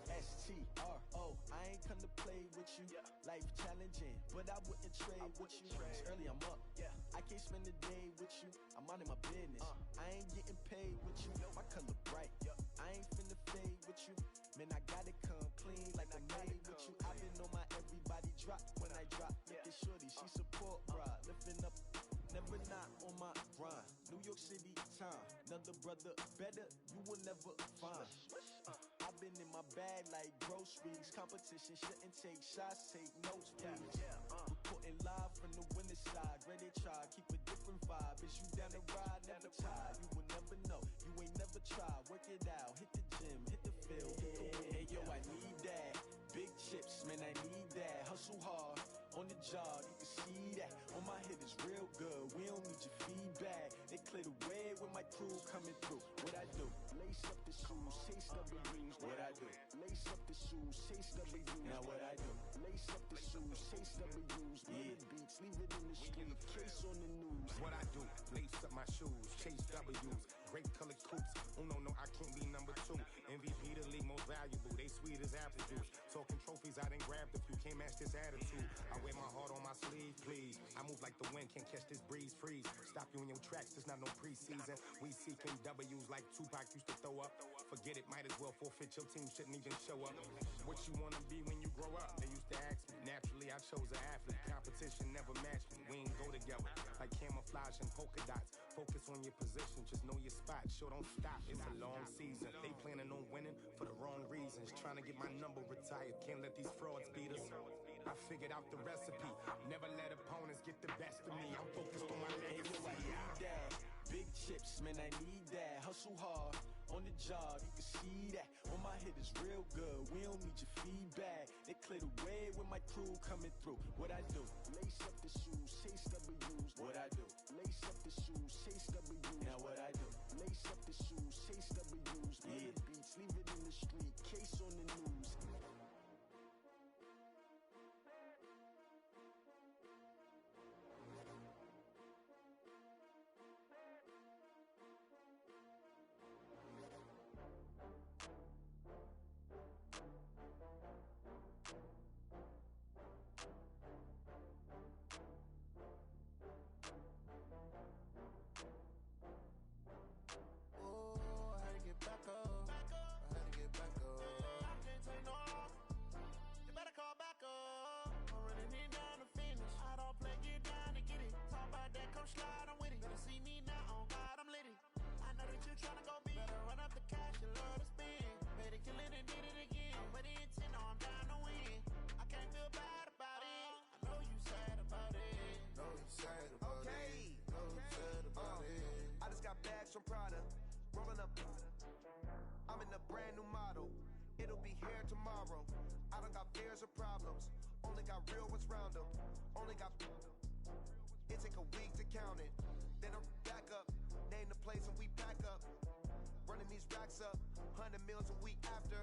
S-T-R-O, I ain't come to play with you. Life challenging, but I wouldn't trade with you. It's early, I'm up. I can't spend the day with you. I'm minding my business. I ain't getting paid with you. My color bright. I ain't finna fade with you. Man, I gotta come clean like I made with you. I've been on my everybody drop when I drop. Look at shorty, she support bra. Lifting up, never not on my grind. New York City time, another brother better, you will never find. I've been in my bag like groceries. Competition shouldn't take shots, take notes, please. Reporting live from the winning side. Ready to try, keep a different vibe. Is you down the ride, never tired. You will never know, you ain't never tried. Work it out, hit the gym, hit the field. Hey yo, I need that. Big chips, man, I need that. Hustle hard, on the job, you can see that. On my hit is real good, we don't need your feedback. They clear the way with my crew coming through. What I do? Lace up the shoes, chase W's. What I do? Lace up the shoes, chase W's. Now what I do? Lace up the shoes, chase W's. Yeah, beats, leave it in the street, case on the news. What I do? Lace up my shoes, chase W's. Great colored coops. Oh no, I can't be number 2. MVP the league most valuable. They sweet as apple juice. Talking trophies, I done grabbed a few. Can't match this attitude. I wear my heart on my sleeve, please. I move like the wind, can't catch this breeze. Freeze. Stop you in your tracks. There's not no preseason. We seeking W's like Tupac used to throw up. Forget it, might as well forfeit. Your team shouldn't even show up. What you wanna be when you grow up? They used to ask me. Naturally, I chose an athlete. Competition never matched me. We ain't go together like camouflage and polka dots. Focus on your position, just know your spot. Sure, don't stop. It's a long season. They planning on winning for the wrong reasons. Trying to get my number retired. Can't let these frauds beat us. I figured out the recipe. Never let opponents get the best of me. I'm focused on my legacy. Hey, yo, I need that. Big chips, man, I need that. Hustle hard, on the job, you can see that. On my hit is real good, we don't need your feedback. They clear the way with my crew coming through. What I do? Lace up the shoes, chase W's. What I do? Lace up the shoes, chase W's. Now what I do? Lace up the shoes, chase W's. Yeah, beats, leave it in the street, case on the news. From Prada, rolling up. I'm in a brand new model. It'll be here tomorrow. I don't got fears or problems. Only got real ones round them. Only got. It take a week to count it. Then I'm back up. Name the place and we back up. Running these racks up. 100 meals a week after.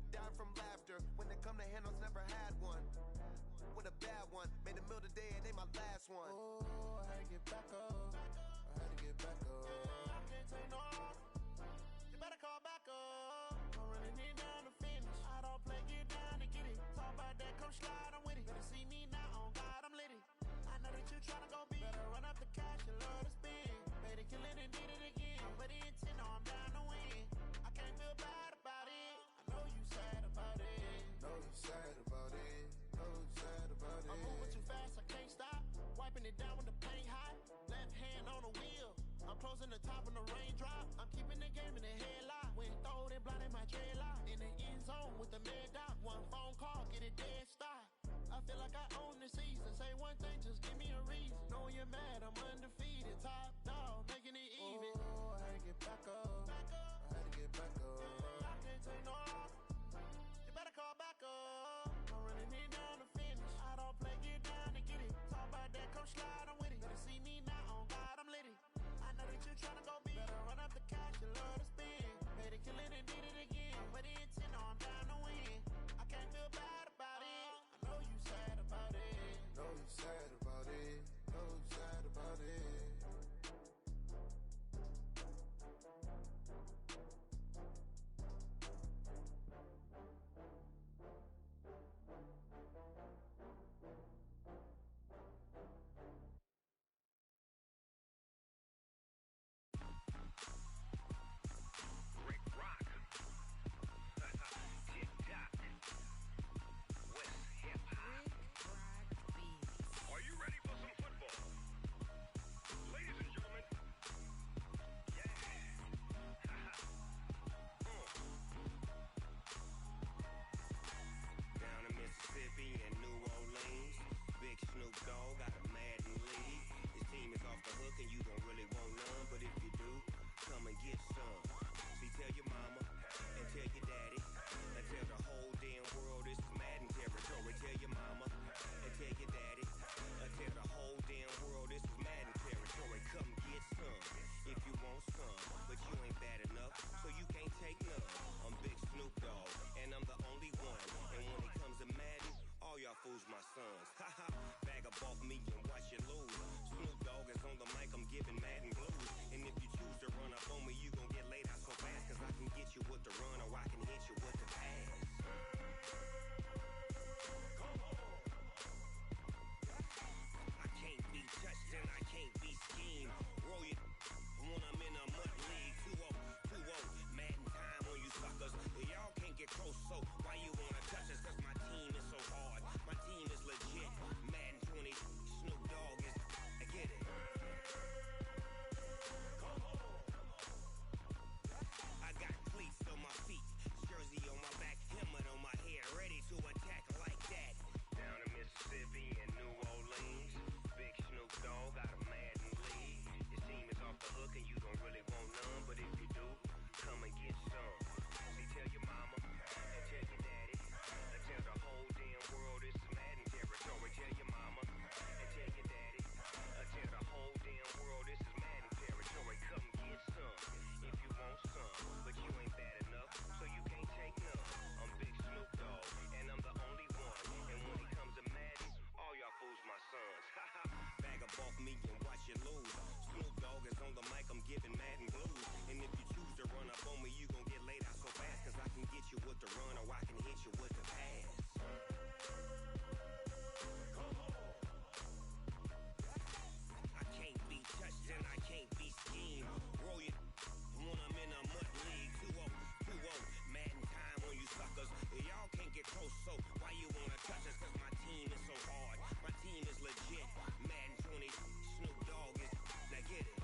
Down from laughter. When they come to handles, never had one. With a bad one. Made a meal today and they my last one. Oh, I had to get back up. I had to get back up. I can't take no off. You better call back up. I'm running it down to finish. I don't play, get down to get it. Talk about that, come slide, I'm with it. Better see me now, on God, I'm litty. I know that you tryna go big. Better run up the cash and love to spend. Made it, kill it, and did it again. But the intent, no, I'm down to win. I can't feel bad about it. I know you sad about it. Know you sad about it. Know you sad about it. I'm moving too fast, I can't stop. Wiping it down when the paint hot. Left hand on the wheel. I'm closing the top when the raindrop. I'm keeping the game in the headlock. When throwed and blinded my dreadlock. In the end zone with the mad dot. One phone call, get it dead stop. I feel like I own the season. Say one thing, just give me a reason. Knowing you're mad, I'm undefeated. Top dog, making it even. Oh, I had to get back up. I had to get back up. I can't take no off. You better call back up. I'm running it down to finish. I don't play, get down to get it. Talk about that, come slide, I'm with it. Better see me now, on God, I'm litty. I know that you tryna go big. Better run up the cash and love to spend. Made it, kill it, and did it again. But the intent, no, I'm down to win. I can't feel bad about it. I know you sad about it. Know you sad about it. Know you sad about it. hook and you don't really want none, but if you do, come and get some. See, tell your mama and tell your daddy and tell the whole damn world this is Madden territory. Tell your mama and tell your daddy and tell the whole damn world this is Madden territory. Come get some if you want some, but you ain't bad enough, so you can't take none. I'm Big Snoop Dogg, and I'm the only one. And when it comes to Madden, all y'all fools my sons. Haha, bag up off me and watch you lose. Snoop Dogg is on the mic, I'm giving Madden blues. And if you choose to run up on me, you gon' get laid out so fast, cause I can get you with the run or I can hit you with the pass. I can't be touched and I can't be schemed. Roll it when I'm in a mud league. 2-0, 2-0, Madden time on you suckers. Y'all can't get close, so why you wanna touch us? Cause my team is so hard, my team is legit. Madden 20, Snoop Dogg is, I get it. I got cleats on my feet, jersey on my back, helmet on my head, ready to attack like that. Down in Mississippi and New Orleans, Big Snoop Dogg got a Madden league. Your team is off the hook and you don't really want none, but if you do, come and get some. See, tell your mama and tell your daddy and tell the whole damn world this is Madden territory. Tell your mama and tell your daddy and tell the whole damn world this is Madden territory. Come get some if you want some, but you ain't bad enough, so you can't take none. I'm Big Snoop Dogg, and I'm the only one. And when it comes to Madden, all y'all fools my sons. Haha, bag up off me and watch you lose. Snoop Dogg is on the mic, I'm giving Madden blues. And if you choose to run up on me, you gon' get laid out so fast, cause I can get you with the run or I can hit you with the pass. I can't be touched and I can't be schemed. Roll it when I'm in a mud league. 2-0, 2-0, Madden time on you suckers. Y'all can't get close, so why you wanna touch us? Cause my team is so hard, my team is legit. Madden 20, Snoop Dogg is, now get it.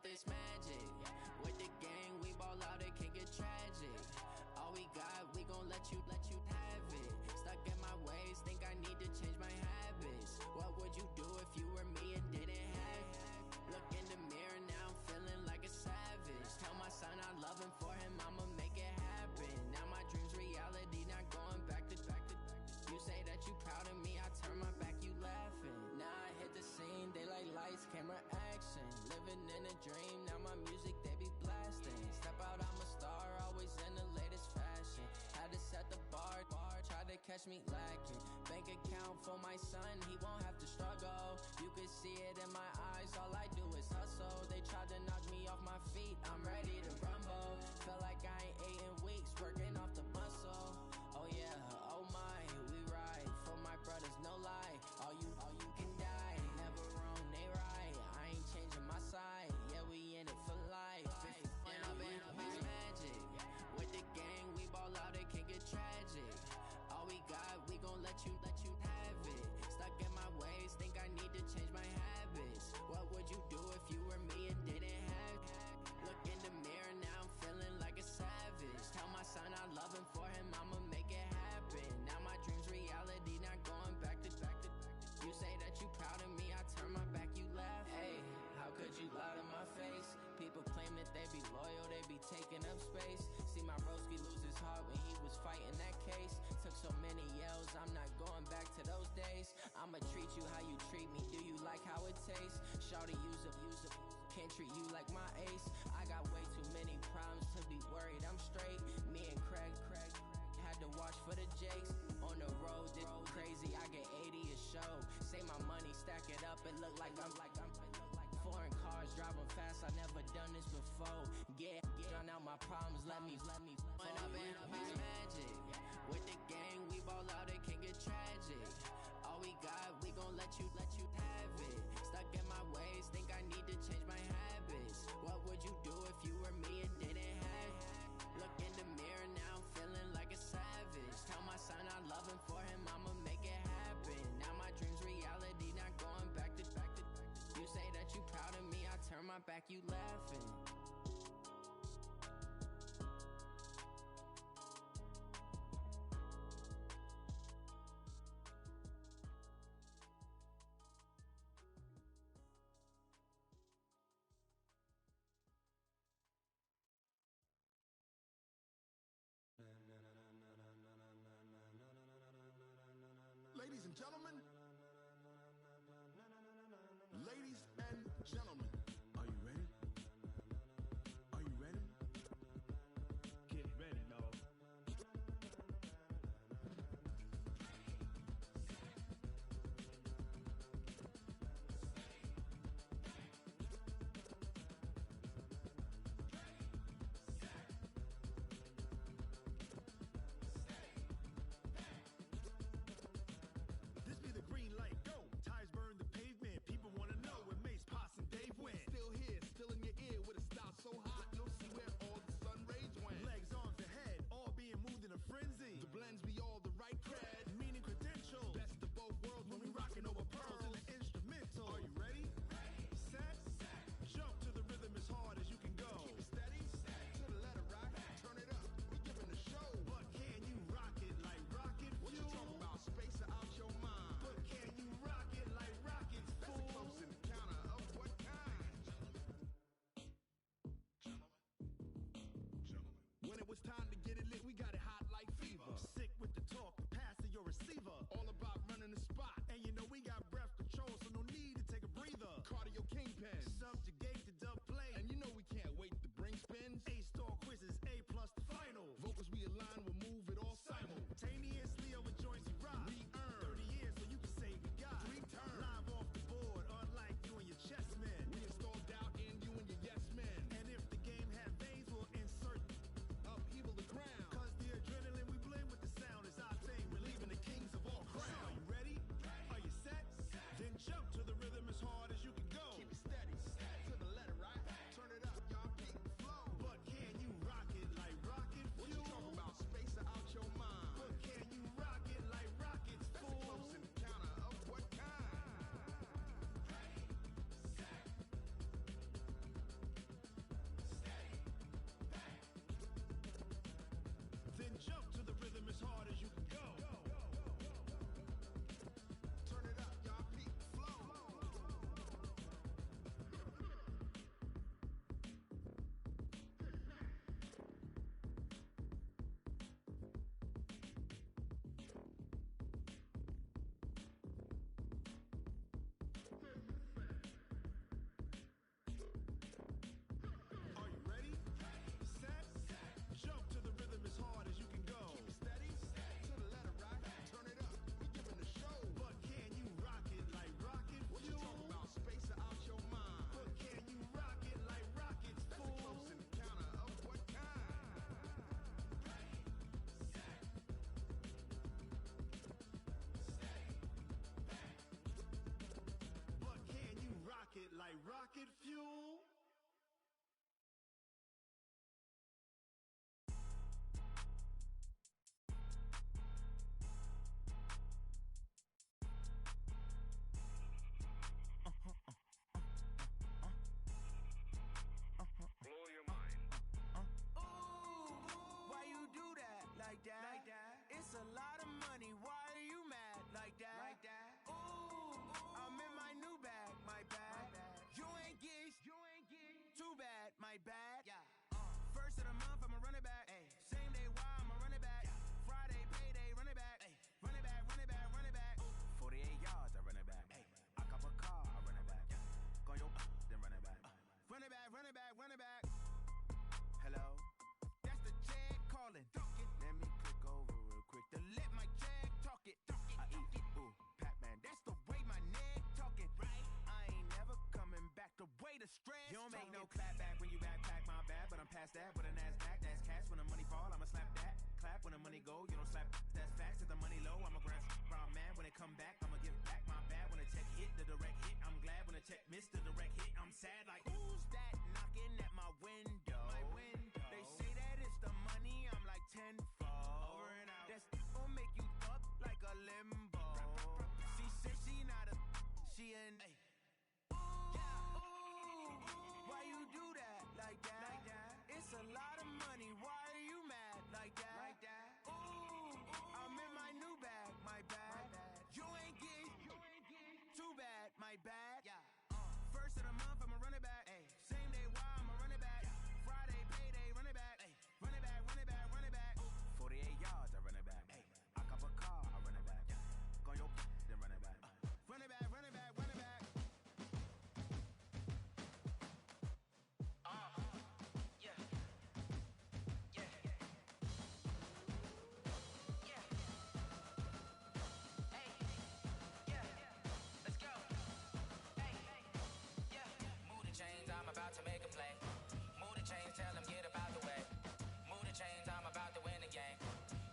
this magic. With the gang, we ball out, it can get tragic. All we got, we gon' let you have it. Stuck in my ways, think I need to change my habits. What would you do if you were me and didn't have it? Look in the mirror, now I'm feeling like a savage. Tell my son I love him, for him I'ma make it happen. Now my dream's reality, not going back to. You say that you proud of me, I turn my back, you laughing. Now I hit the scene, they like lights, camera, action. Living in a dream, now my music they be blasting. Step out, I'm a star, always in the latest fashion. Had to set the bar, try to catch me lacking. Bank account for my son, he won't have to struggle. You could see it in my eyes, all I do is hustle. They tried to knock me off my feet, I'm ready to rumble. Feel like I ain't ate in weeks, working off the muscle. Oh yeah, oh my, we ride for my brothers, no lie. All you can die, never wrong, they right. I ain't changing my side, yeah, we in it for life. And I've been magic. With the gang, we ball out, it can get tragic. All we got, we gon' let you have it. Stuck in my ways, think I need to change my habits. What would you do if you were me and didn't have it? Look in the mirror, now I'm feeling like a savage. Tell my son I love him, for him I'ma make it happen. Now my dream's reality, not going back to. You say that you proud of me, I turn my back, you laugh. Hey, how could you lie to my face? People claim that they be loyal, they be taking up space. See my broski lose his heart when he was fighting that case. Took so many yells, I'm not going back to those days. I'ma treat you how you treat me, do you like how it tastes? Shawty, use up, can't treat you like my ace. I got way too many problems to be worried, I'm straight. Me and Craig had to watch for the Jakes. On the road, this crazy, I get 80 a show. Say my money, stack it up, it look like I'm foreign cars, driving fast, I never done this before. Get drown out my problems, let me When I've been magic. With the gang, we ball out, it can get tragic. All we got, we gon' let you have it. Stuck in my ways, think I need to change my habits. What would you do if you were me and didn't have it? Look in the mirror, now I'm feeling like a savage. Tell my son I love him, for him I'ma make it happen. Now my dream's reality, not going back to. You say that you proud of me, I turn my back, you laughing. Ladies and gentlemen, ladies and gentlemen, are you ready? Are you ready? Get ready, y'all. This be the green light, go. Tires burn the pavement. People wanna know where Mace, Pops, and Dave went. Still here, still in your ear with a style so hot, you'll see where all the sun rays went. Legs, arms, and head, all being moved in a frenzy. The blends be all the right cred, meaning credentials. Best of both worlds when we rockin' over pearls in the instrumental. Are you ready? Set, jump to the rhythm as hard as you can go. Keep it steady, to the letter rock, turn it up. We giving the show. But can you rock it like rocket fuel? What you talking about? Space out your mind. But can you rock it like rockets, fool? That's a close encounter of what kind? When it was time to get it lit, we got it hot like fever. Sick with the talk, the pass to your receiver. All about running the spot. And you know we got breath control, so no need to take a breather. Cardio kingpin, subjugate the dub play. And you know we can't wait to bring spins. A-star quizzes, A+ the final. Vocals we align, we'll move it all simultaneously over joints we rock. We earn 30 years, so you can say we got 3 turns. Live off the board, unlike you and your chess men. We install doubt in you and your yes men. And if the game had veins, we'll insert upheaval to She in. Yeah. Why you do that like that? It's a lot of money. Why are you mad like that? Ooh, I'm in my new bag. My bad. You ain't get too bad. My bad. First of the month, I'ma run it back. Same day, why I'ma run it back. Friday, payday, run it back. Run it back, run it back, run it back. 48 yards, I run it back. I cop a car, I run it back. Go your then run it back. Run it back, run it back, run it back. Yeah. Yeah. Yeah. Hey. Yeah. Let's go. Hey. Yeah. Move the chains, I'm about to make a play. Move the chains, tell them get about the way. Move the chains, I'm about to win the game.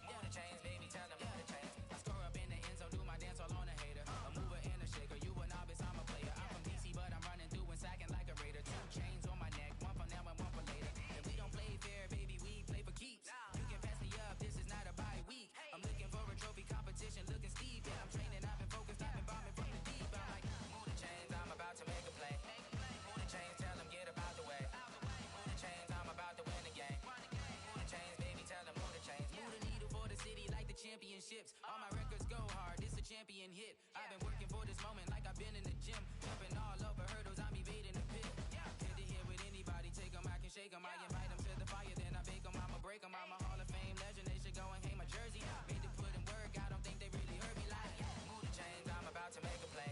Move the chains, baby, tell them move the chains. I score up in the end zone, do my dance all on a hater. A mover and a shaker, you a novice, I'm a player. I'm from DC, but I'm running through and sacking like a raider. 2 chains on my neck, one for now and one for later. And we don't play fair, baby, we play for keeps. You can pass me up, this is not a bye week. I'm looking for a trophy competition, looking steep. Yeah, I'm training, I've been focused, I've been bombing from the deep. I'm like, move the chains, I'm about to make a play. Move the chains, tell them get about the way. Move the chains, I'm about to win the game. Move the chains, baby, tell them move the chains. Move the needle for the city like the championships. All my records go hard, this a champion hit. I've been working for this moment like I've been in the gym. Jumping all over hurdles, I'm evading the pit. Hit to hit with anybody, take them, I can shake them. I invite them to the fire, then I bake them. I'ma break them, I'm a Hall of Fame legend. They should go and hang my jersey. Made to put in work, I don't think they really heard me like. Move the chains, I'm about to make a play.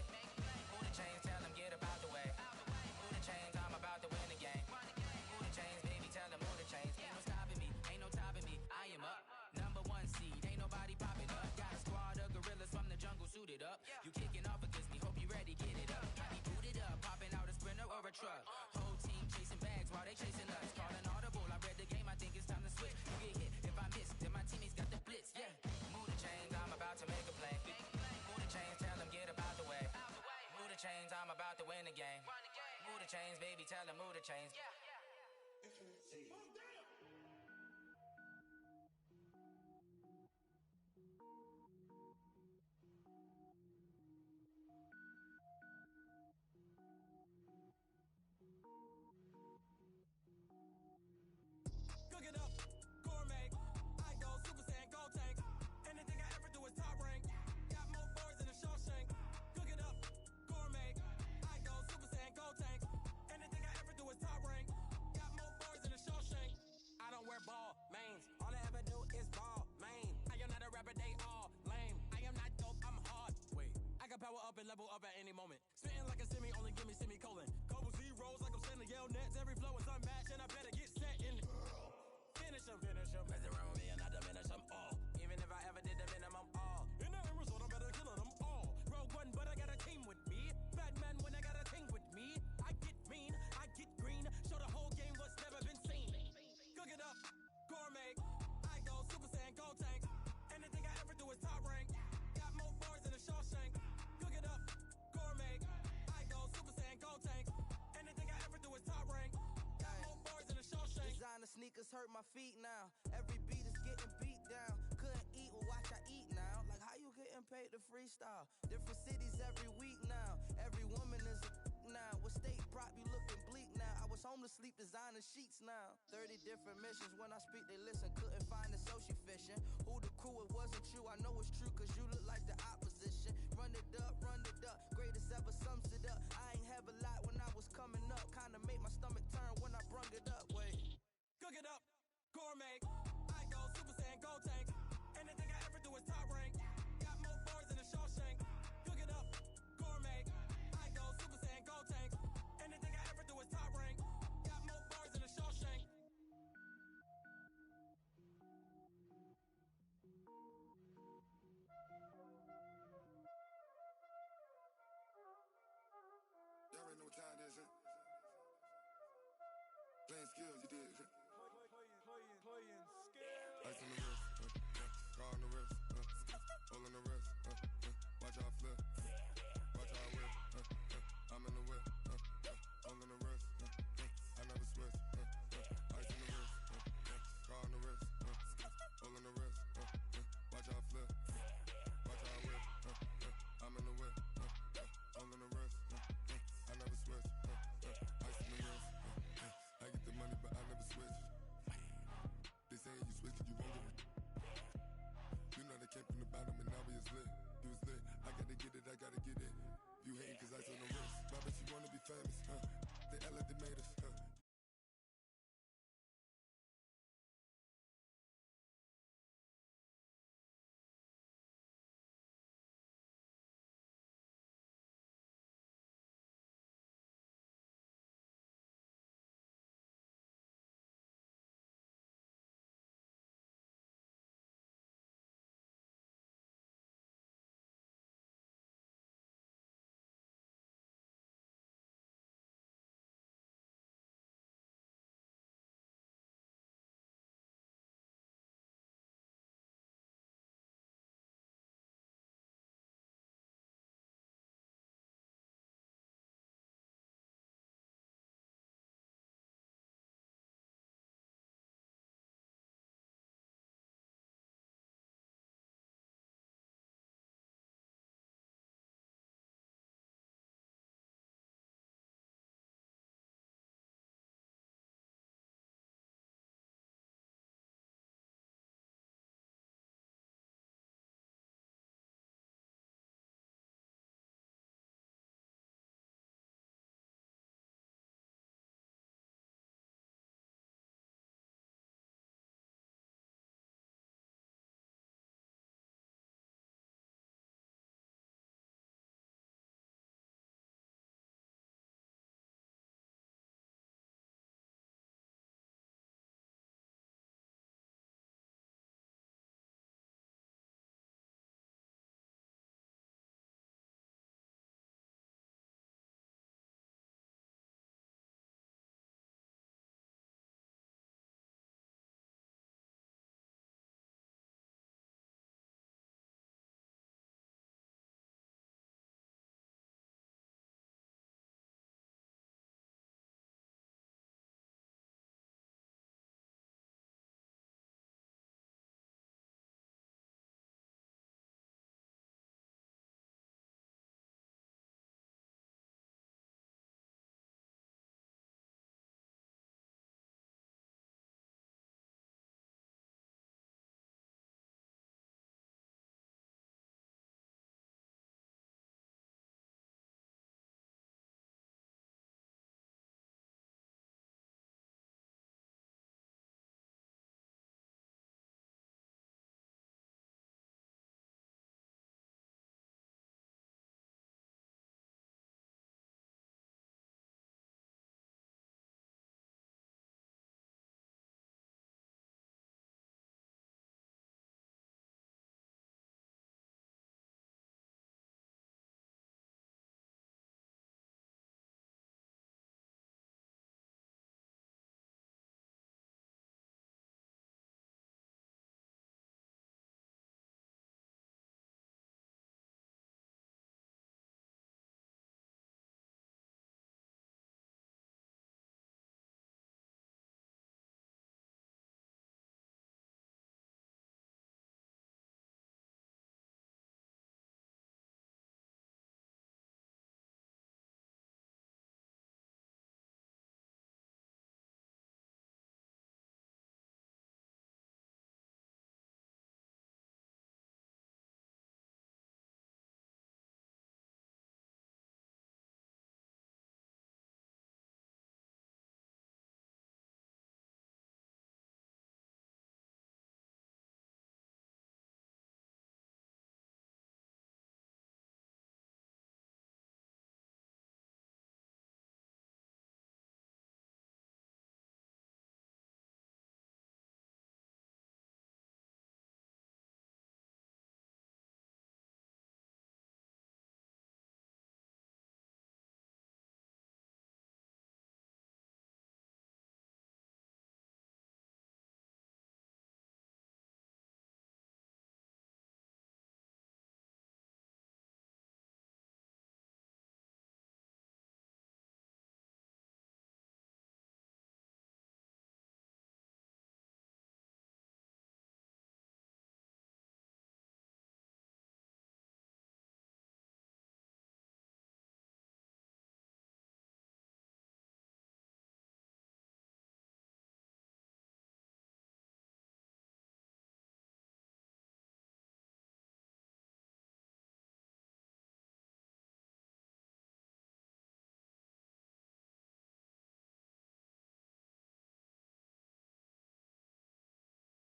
Move the chains, tell them get about the way. Move the chains, I'm about to win the game. Move the chains, baby, tell them move the chains. Ain't no stopping me, ain't no topping me. I am up, #1 seed, ain't nobody popping up. Got a squad of gorillas from the jungle suited up. You kicking off against me, hope you ready, get it up. I be booted up, popping out a Sprinter or a truck. Whole team chasing bags while they chasing us. Calling audible, I read the game, I think it's time to switch. You get hit, if I miss, then my teammates got the blitz, yeah. Move the chains, I'm about to make a play. Move the chains, tell them get about the way. Move the chains, I'm about to win the game. Move the chains, baby, tell them move the chains. Cook it up, gourmet. I go Super Saiyan, go tank. Anything I ever do is top rank. Got more boards than a Shawshank. Cook it up, gourmet. I go Super Saiyan, go tank. Anything I ever do is top rank. Got more boards than a Shawshank. I don't wear ball mains. All I ever do is ball main. I am not a rapper, they all lame. I am not dope, I'm hard. Wait, I can power up and level up at any moment. Spitting like a semi, only give me semicolon. Couple zeros like I'm sending yell nets. Every flow is unmatched and I better get set in. Finish them. Mess around with me and I diminish them all. Even if I ever did the minimum all. In the end result, I'm better killing them all. Rogue One, but I got a team with me. Batman when I got a team with me. I get mean, I get green. Show the whole game what's never been seen. Cook it up, gourmet. I go Super Saiyan, go tank. Anything I ever do is top rank. Got more bars than a Shawshank. Cook it up, gourmet. I go Super Saiyan, go tank. Anything I ever do is top rank. Got more bars than a Shawshank. Designer sneakers hurt my feet now. Every beat is getting beat down. Couldn't eat, well watch I eat now. Like how you getting paid to freestyle? Different cities every week now. Every woman is a now. What state prop you looking bleak now? I was home to sleep designer sheets now. 30 different missions. When I speak they listen. Couldn't find the social fishing. Who the crew, it wasn't you. I know it's true cause you look like the opposition. Run it up, greatest ever sums it up. I ain't have a lot when I was coming up. Kinda made my stomach turn when I brung it up. Wait. Cook it up, gourmet. I go Super Saiyan, go tank. Anything I ever do is top rank. Got more bars than a Shawshank. Cook it up, gourmet. I go Super Saiyan, go tank. Anything I ever do is top rank. Got more bars than a Shawshank. Y'all already know what time it is, huh? Playing skills, you did. Playing skills. Ice on the wrist, car on the wrist, hole on the wrist, watch how I flip, watch how I whip, I'm in the whip, hole on the wrist, I never switch, ice on the wrist, car on the wrist, hole on the wrist, watch how I flip, watch how I whip, I'm in the whip, hole on the wrist. I gotta get it, I gotta get it. You hating cause I on the wrist. My bitch, you wanna be famous, They Ella, they made us,